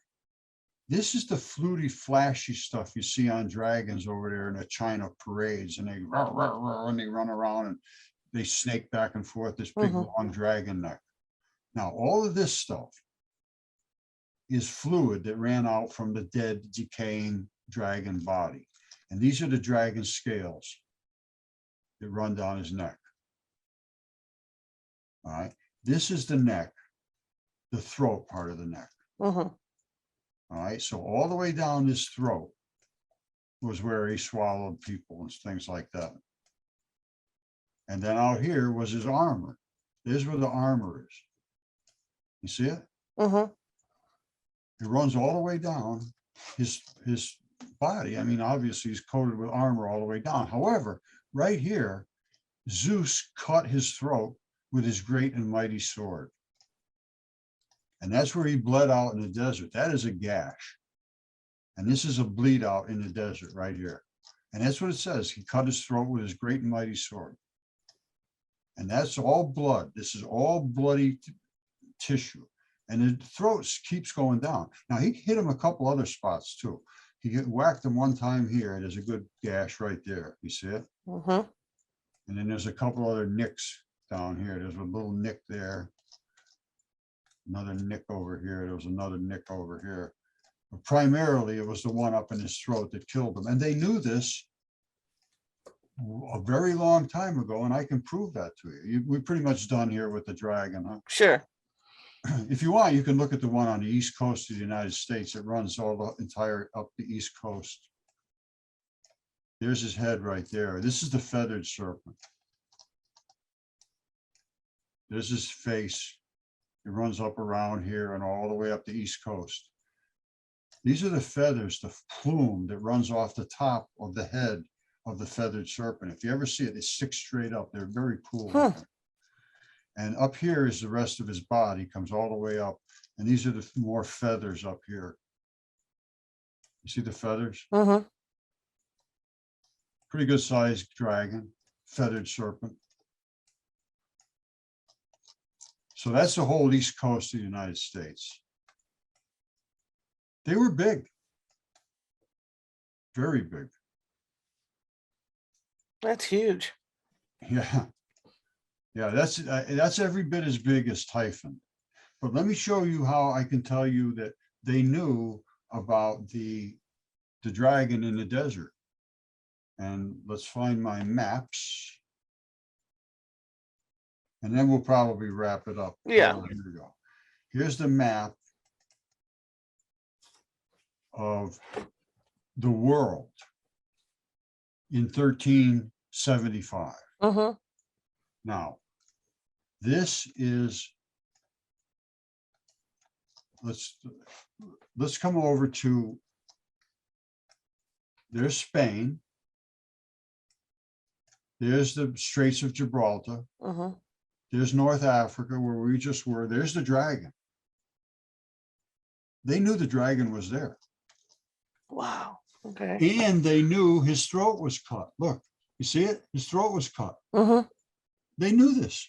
This is the fluty, flashy stuff you see on dragons over there in the China parades, and they run around and they snake back and forth, this big long dragon neck. Now, all of this stuff is fluid that ran out from the dead, decaying dragon body. And these are the dragon scales that run down his neck. All right. This is the neck, the throat part of the neck. All right. So all the way down this throat was where he swallowed people and things like that. And then out here was his armor. There's where the armor is. You see it? It runs all the way down his body. I mean, obviously he's coated with armor all the way down. However, right here, Zeus cut his throat with his great and mighty sword. And that's where he bled out in the desert. That is a gash. And this is a bleed out in the desert right here. And that's what it says. He cut his throat with his great and mighty sword. And that's all blood. This is all bloody tissue. And the throat keeps going down. Now, he hit him a couple other spots too. He whacked him one time here. There's a good gash right there. You see it? And then there's a couple other nicks down here. There's a little nick there. Another nick over here. There was another nick over here. But primarily, it was the one up in his throat that killed him. And they knew this a very long time ago, and I can prove that to you. We're pretty much done here with the dragon, huh? Sure. If you want, you can look at the one on the east coast of the United States. It runs all the entire up the east coast. There's his head right there. This is the feathered serpent. There's his face. It runs up around here and all the way up the east coast. These are the feathers, the plume that runs off the top of the head of the feathered serpent. If you ever see it, it sticks straight up. They're very cool. And up here is the rest of his body, comes all the way up. And these are the more feathers up here. You see the feathers? Pretty good sized dragon, feathered serpent. So that's the whole east coast of the United States. They were big, very big. That's huge. Yeah, yeah, that's every bit as big as Typhon. But let me show you how I can tell you that they knew about the dragon in the desert. And let's find my maps. And then we'll probably wrap it up. Yeah. Here we go. Here's the map of the world in 1375. Mm-hmm. Now, this is, let's come over to, there's Spain. There's the Straits of Gibraltar. Mm-hmm. There's North Africa where we just were. There's the dragon. They knew the dragon was there. Wow. Okay. And they knew his throat was cut. Look, you see it? His throat was cut. Mm-hmm. They knew this.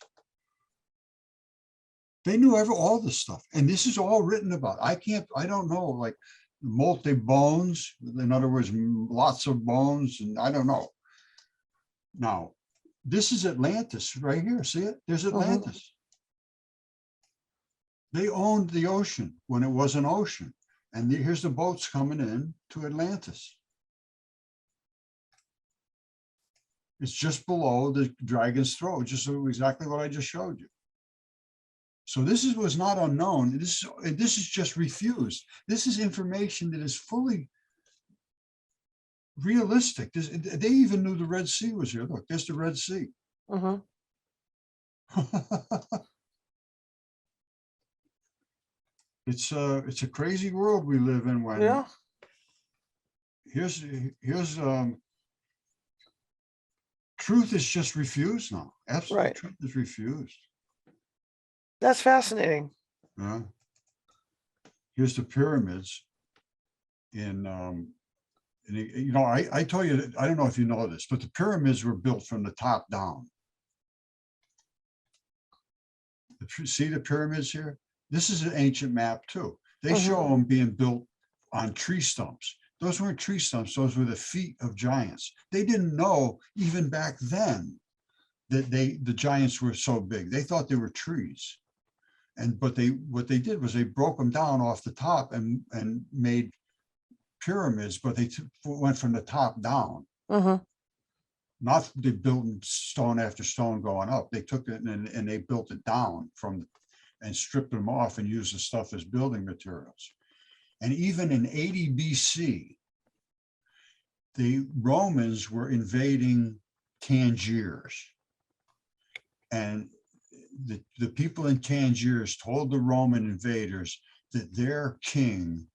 They knew all this stuff. And this is all written about. I don't know, like multi bones. In other words, lots of bones. And I don't know. Now, this is Atlantis right here. See it? There's Atlantis. They owned the ocean when it was an ocean. And here's the boats coming in to Atlantis. It's just below the dragon's throat, just exactly what I just showed you. So this was not unknown. This is just refused. This is information that is fully realistic. They even knew the Red Sea was here. Look, there's the Red Sea. Mm-hmm. It's a crazy world we live in when Yeah. here's truth is just refused now. Absolute Right. truth is refused. That's fascinating. Yeah. Here's the pyramids in you know, I told you, I don't know if you know this, but the pyramids were built from the top down. See the pyramids here? This is an ancient map too. They show them being built on tree stumps. Those weren't tree stumps, those were the feet of giants. They didn't know even back then that the giants were so big. They thought they were trees. But what they did was they broke them down off the top and made pyramids, but they went from the top down. Mm-hmm. Not they built stone after stone going up. They took it and they built it down and stripped them off and used the stuff as building materials. And even in 80 BC, the Romans were invading Tangiers. And the people in Tangiers told the Roman invaders that their king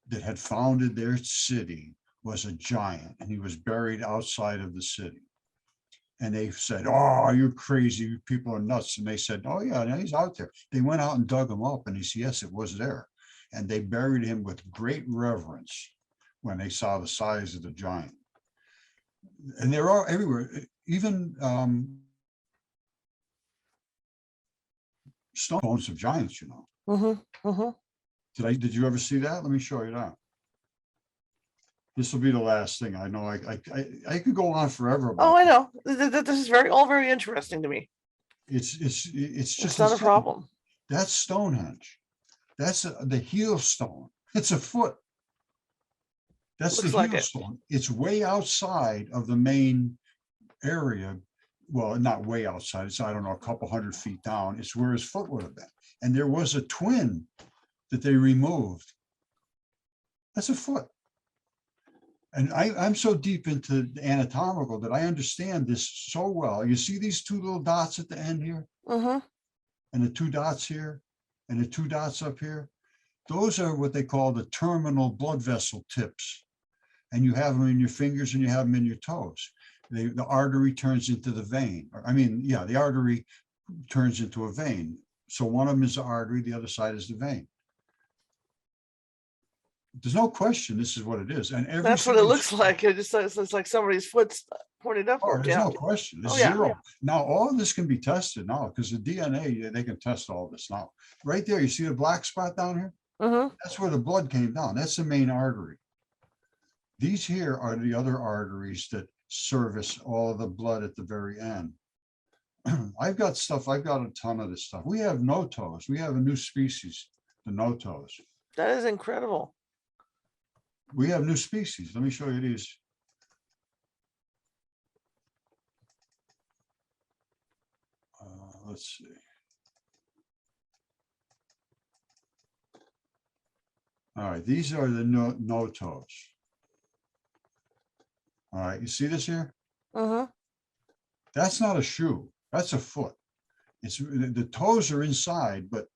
that had founded their city was a giant and he was buried outside of the city. And they said, "Oh, are you crazy? You people are nuts." And they said, "Oh yeah, he's out there." They went out and dug him up and he said, "Yes, it was there." And they buried him with great reverence when they saw the size of the giant. And they're all everywhere, even stone bones of giants, you know. Mm-hmm. Mm-hmm. Did you ever see that? Let me show you that. This will be the last thing. I know I could go on forever about Oh, I know. This is all very interesting to me. It's just It's not a problem. That's Stonehenge. That's the heel stone. It's a foot. That's Looks the like heel it. stone. It's way outside of the main area. Well, not way outside. It's, I don't know, a couple 100 feet down. It's where his foot would have been. And there was a twin that they removed. That's a foot. And I'm so deep into the anatomical that I understand this so well. You see these two little dots at the end here? Mm-hmm. And the two dots here and the two dots up here? Those are what they call the terminal blood vessel tips. And you have them in your fingers and you have them in your toes. The artery turns into the vein. The artery turns into a vein. So one of them is the artery, the other side is the vein. There's no question this is what it is. And That's what it looks like. It's like somebody's foot's pointed upward. There's Yeah. no question. It's yeah. zero. Now, all of this can be tested now because the DNA, they can test all this now. Right there, you see the black spot down here? Mm-hmm. That's where the blood came down. That's the main artery. These here are the other arteries that service all of the blood at the very end. I've got stuff, I've got a ton of this stuff. We have no toes. We have a new species, the no toes. That is incredible. We have new species. Let me show you these. Let's see. All right, these are the no toes. All right, you see this here? Mm-hmm. That's not a shoe. That's a foot. It's the toes are inside, but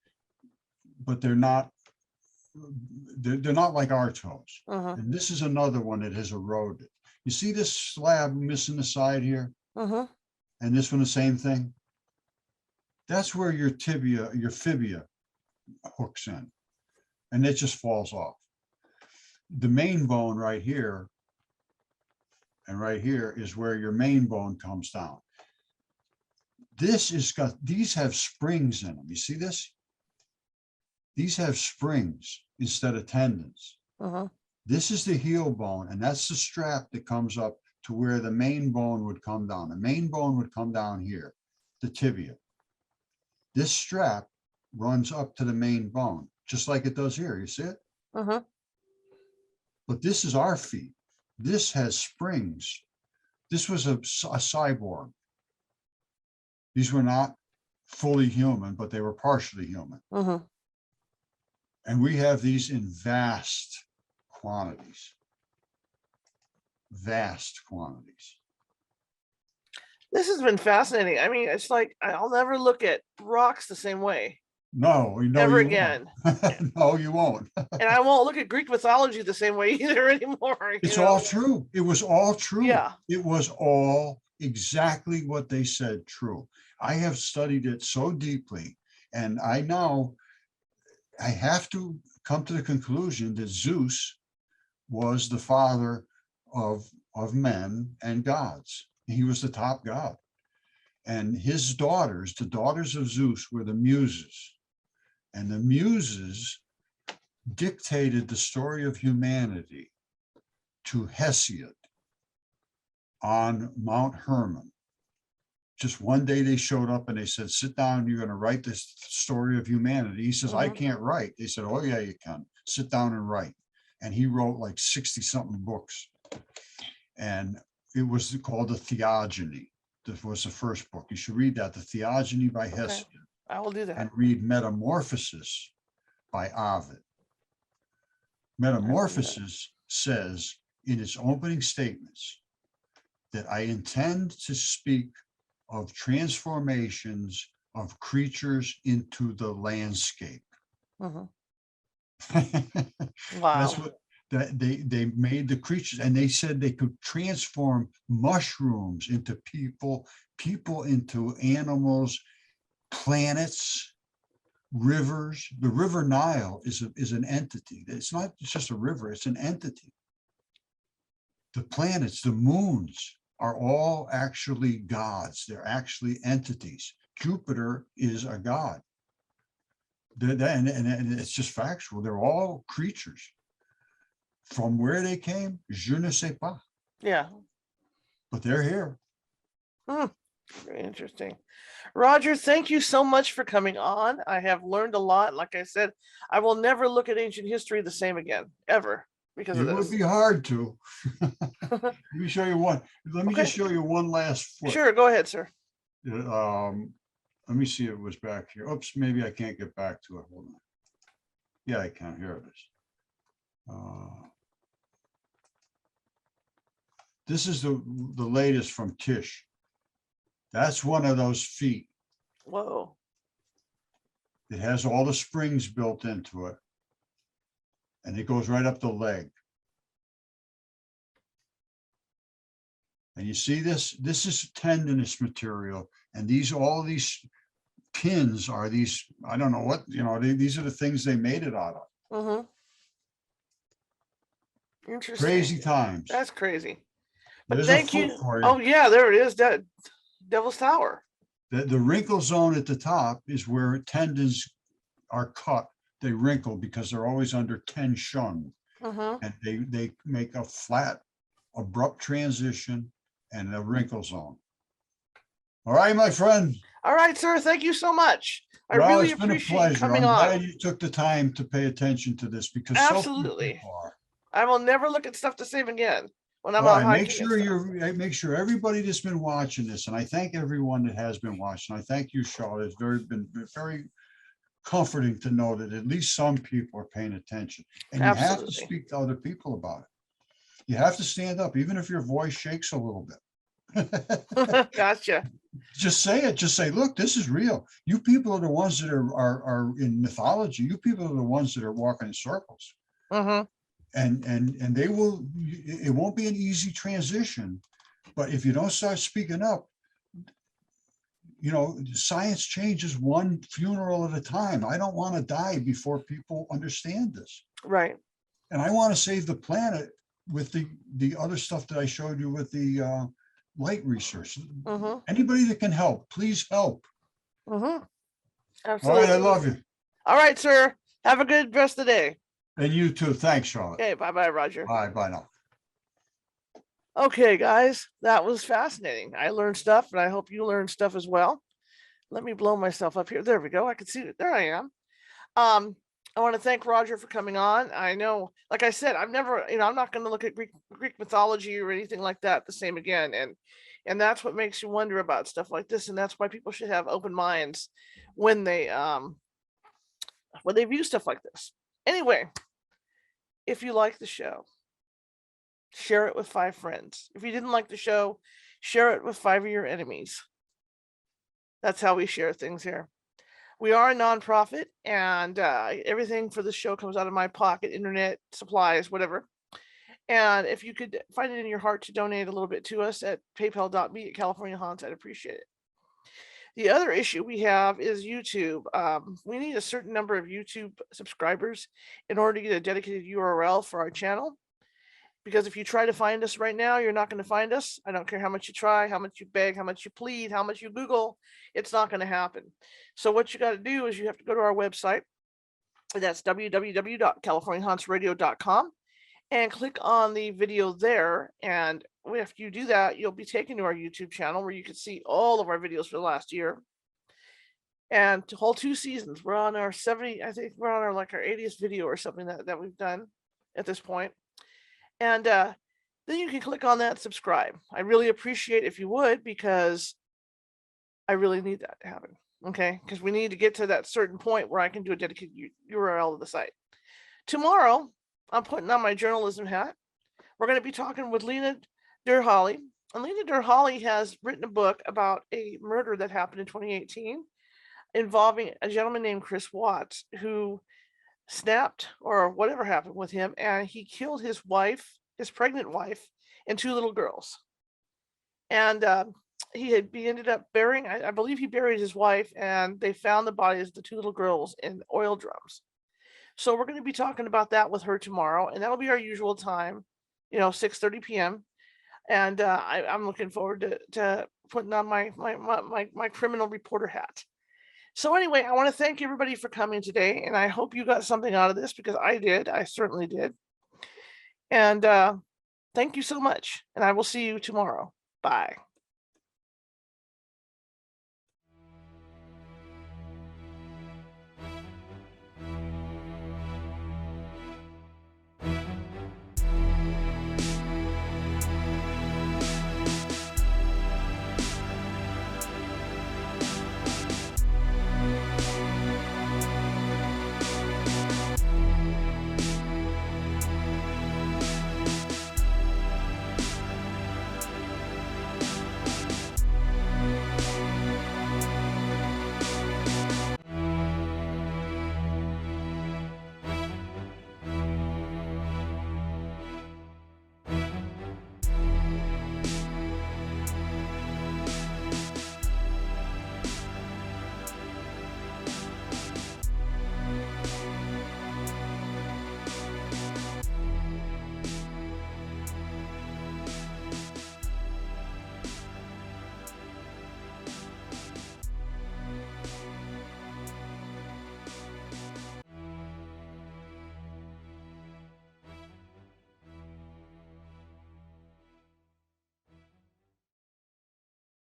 they're not. They're not like our toes. Mm-hmm. And this is another one that has eroded. You see this slab missing the side here, Mm-hmm. and this one the same thing. That's where your tibia, your fibia, hooks in, and it just falls off. The main bone right here and right here is where your main bone comes down. This is got, these have springs in them. You see this? These have springs instead of tendons. Mm-hmm. This is the heel bone, and that's the strap that comes up to where the main bone would come down. The main bone would come down here, the tibia. This strap runs up to the main bone, just like it does here. You see it? Mm-hmm. But this is our feet. This has springs. This was a cyborg. These were not fully human, but they were partially human. Mm-hmm. And we have these in vast quantities. Vast quantities. This has been fascinating. I mean, it's like I'll never look at rocks the same way No, ever you again. won't. No, you won't. And I won't look at Greek mythology the same way either anymore. It's all true. It was all true. Yeah. It was all exactly what they said true. I have studied it so deeply, and I know I have to come to the conclusion that Zeus was the father of men and gods. He was the top god. And his daughters, the daughters of Zeus, were the muses. And the muses dictated the story of humanity to Hesiod on Mount Hermon. Just one day they showed up and they said, sit down, you're going to write this story of humanity. He says, I can't write. They said, oh yeah, you can. Sit down and write. And he wrote like 60 something books. And it was called the Theogony. That was the first book. You should read that, the Theogony by Hesiod. I will do that. And read Metamorphosis by Ovid. Metamorphosis says in its opening statements that I intend to speak of transformations of creatures into the landscape. Mm-hmm. That's Wow. what that they made the creatures, and they said they could transform mushrooms into people, people into animals, planets, rivers. The River Nile is an entity. It's not just a river, it's an entity. The planets, the moons are all actually gods. They're actually entities. Jupiter is a god. And it's just factual. They're all creatures. From where they came, je ne sais pas. Yeah. But they're here. Very interesting. Roger, thank you so much for coming on. I have learned a lot. Like I said, I will never look at ancient history the same again, ever, because of It this. would be hard to. Let me show you one. Let me just show you one last foot. Sure, go ahead, sir. Let me see if it was back here. Oops, maybe I can't get back to it. Hold on. Yeah, I can. Here it is. This is the latest from Tish. That's one of those feet. Whoa. It has all the springs built into it. And it goes right up the leg. And you see this? This is tendinous material. And all these pins are these, I don't know what, these are the things they made it out of. Mm-hmm. Interesting. Crazy times. That's crazy. But There's thank a foot you. for you. Oh yeah, there it is. That Devil's Tower. The wrinkle zone at the top is where tendons are cut. They wrinkle because they're always under tension. Mm-hmm. And they make a flat, abrupt transition and a wrinkle zone. All right, my friend. All right, sir. Thank you so much. I Well, really it's been a appreciate you pleasure. coming I'm on. glad you took the time to pay attention to this because so few Absolutely. people are. I will never look at stuff the same again when I'm All out right, make hiking and sure stuff. make sure everybody that's been watching this, and I thank everyone that has been watching. I thank you, Charlotte. It's been very comforting to know that at least some people are paying attention. And you have to Absolutely. speak to other people about it. You have to stand up, even if your voice shakes a little bit. Gotcha. Just say it. Just say, look, this is real. You people are the ones that are in mythology. You people are the ones that are walking in circles. Mm-hmm. And they will, it won't be an easy transition, but if you don't start speaking up, you know, science changes one funeral at a time. I don't want to die before people understand this. Right. And I want to save the planet with the other stuff that I showed you with the light research. Mm-hmm. Anybody that can help, please help. Mm-hmm. All right, I Absolutely. love you. All right, sir. Have a good rest of the day. And you too. Thanks, Charlotte. Okay. Bye-bye, Roger. Bye, bye now. Okay, guys. That was fascinating. I learned stuff, and I hope you learned stuff as well. Let me blow myself up here. There we go. I can see it. There I am. I want to thank Roger for coming on. I know, like I said, I've never, I'm not going to look at Greek mythology or anything like that the same again. And that's what makes you wonder about stuff like this. And that's why people should have open minds when they view stuff like this. Anyway, if you like the show, share it with 5 friends. If you didn't like the show, share it with 5 of your enemies. That's how we share things here. We are a nonprofit, and everything for this show comes out of my pocket, internet, supplies, whatever. And if you could find it in your heart to donate a little bit to us at paypal.me/California Haunts, I'd appreciate it. The other issue we have is YouTube. We need a certain number of YouTube subscribers in order to get a dedicated URL for our channel. Because if you try to find us right now, you're not going to find us. I don't care how much you try, how much you beg, how much you plead, how much you Google, it's not going to happen. So what you got to do is you have to go to our website. That's www.californiahauntsradio.com and click on the video there. And if you do that, you'll be taken to our YouTube channel where you can see all of our videos for the last year. And to whole 2 seasons, we're on our 70, I think we're on our like our 80th video or something that we've done at this point. And then you can click on that subscribe. I really appreciate if you would, because I really need that to happen. Okay, because we need to get to that certain point where I can do a dedicated URL of the site. Tomorrow, I'm putting on my journalism hat. We're going to be talking with Lena Derhally. And Lena Derhally has written a book about a murder that happened in 2018 involving a gentleman named Chris Watts, who snapped or whatever happened with him, and he killed his wife, his pregnant wife, and 2 little girls. And he ended up burying, I believe he buried his wife, and they found the bodies of the 2 little girls in oil drums. So we're going to be talking about that with her tomorrow, and that'll be our usual time, 6:30 p.m. And I'm looking forward to putting on my criminal reporter hat. So anyway, I want to thank everybody for coming today, and I hope you got something out of this, because I did. I certainly did. And thank you so much, and I will see you tomorrow. Bye.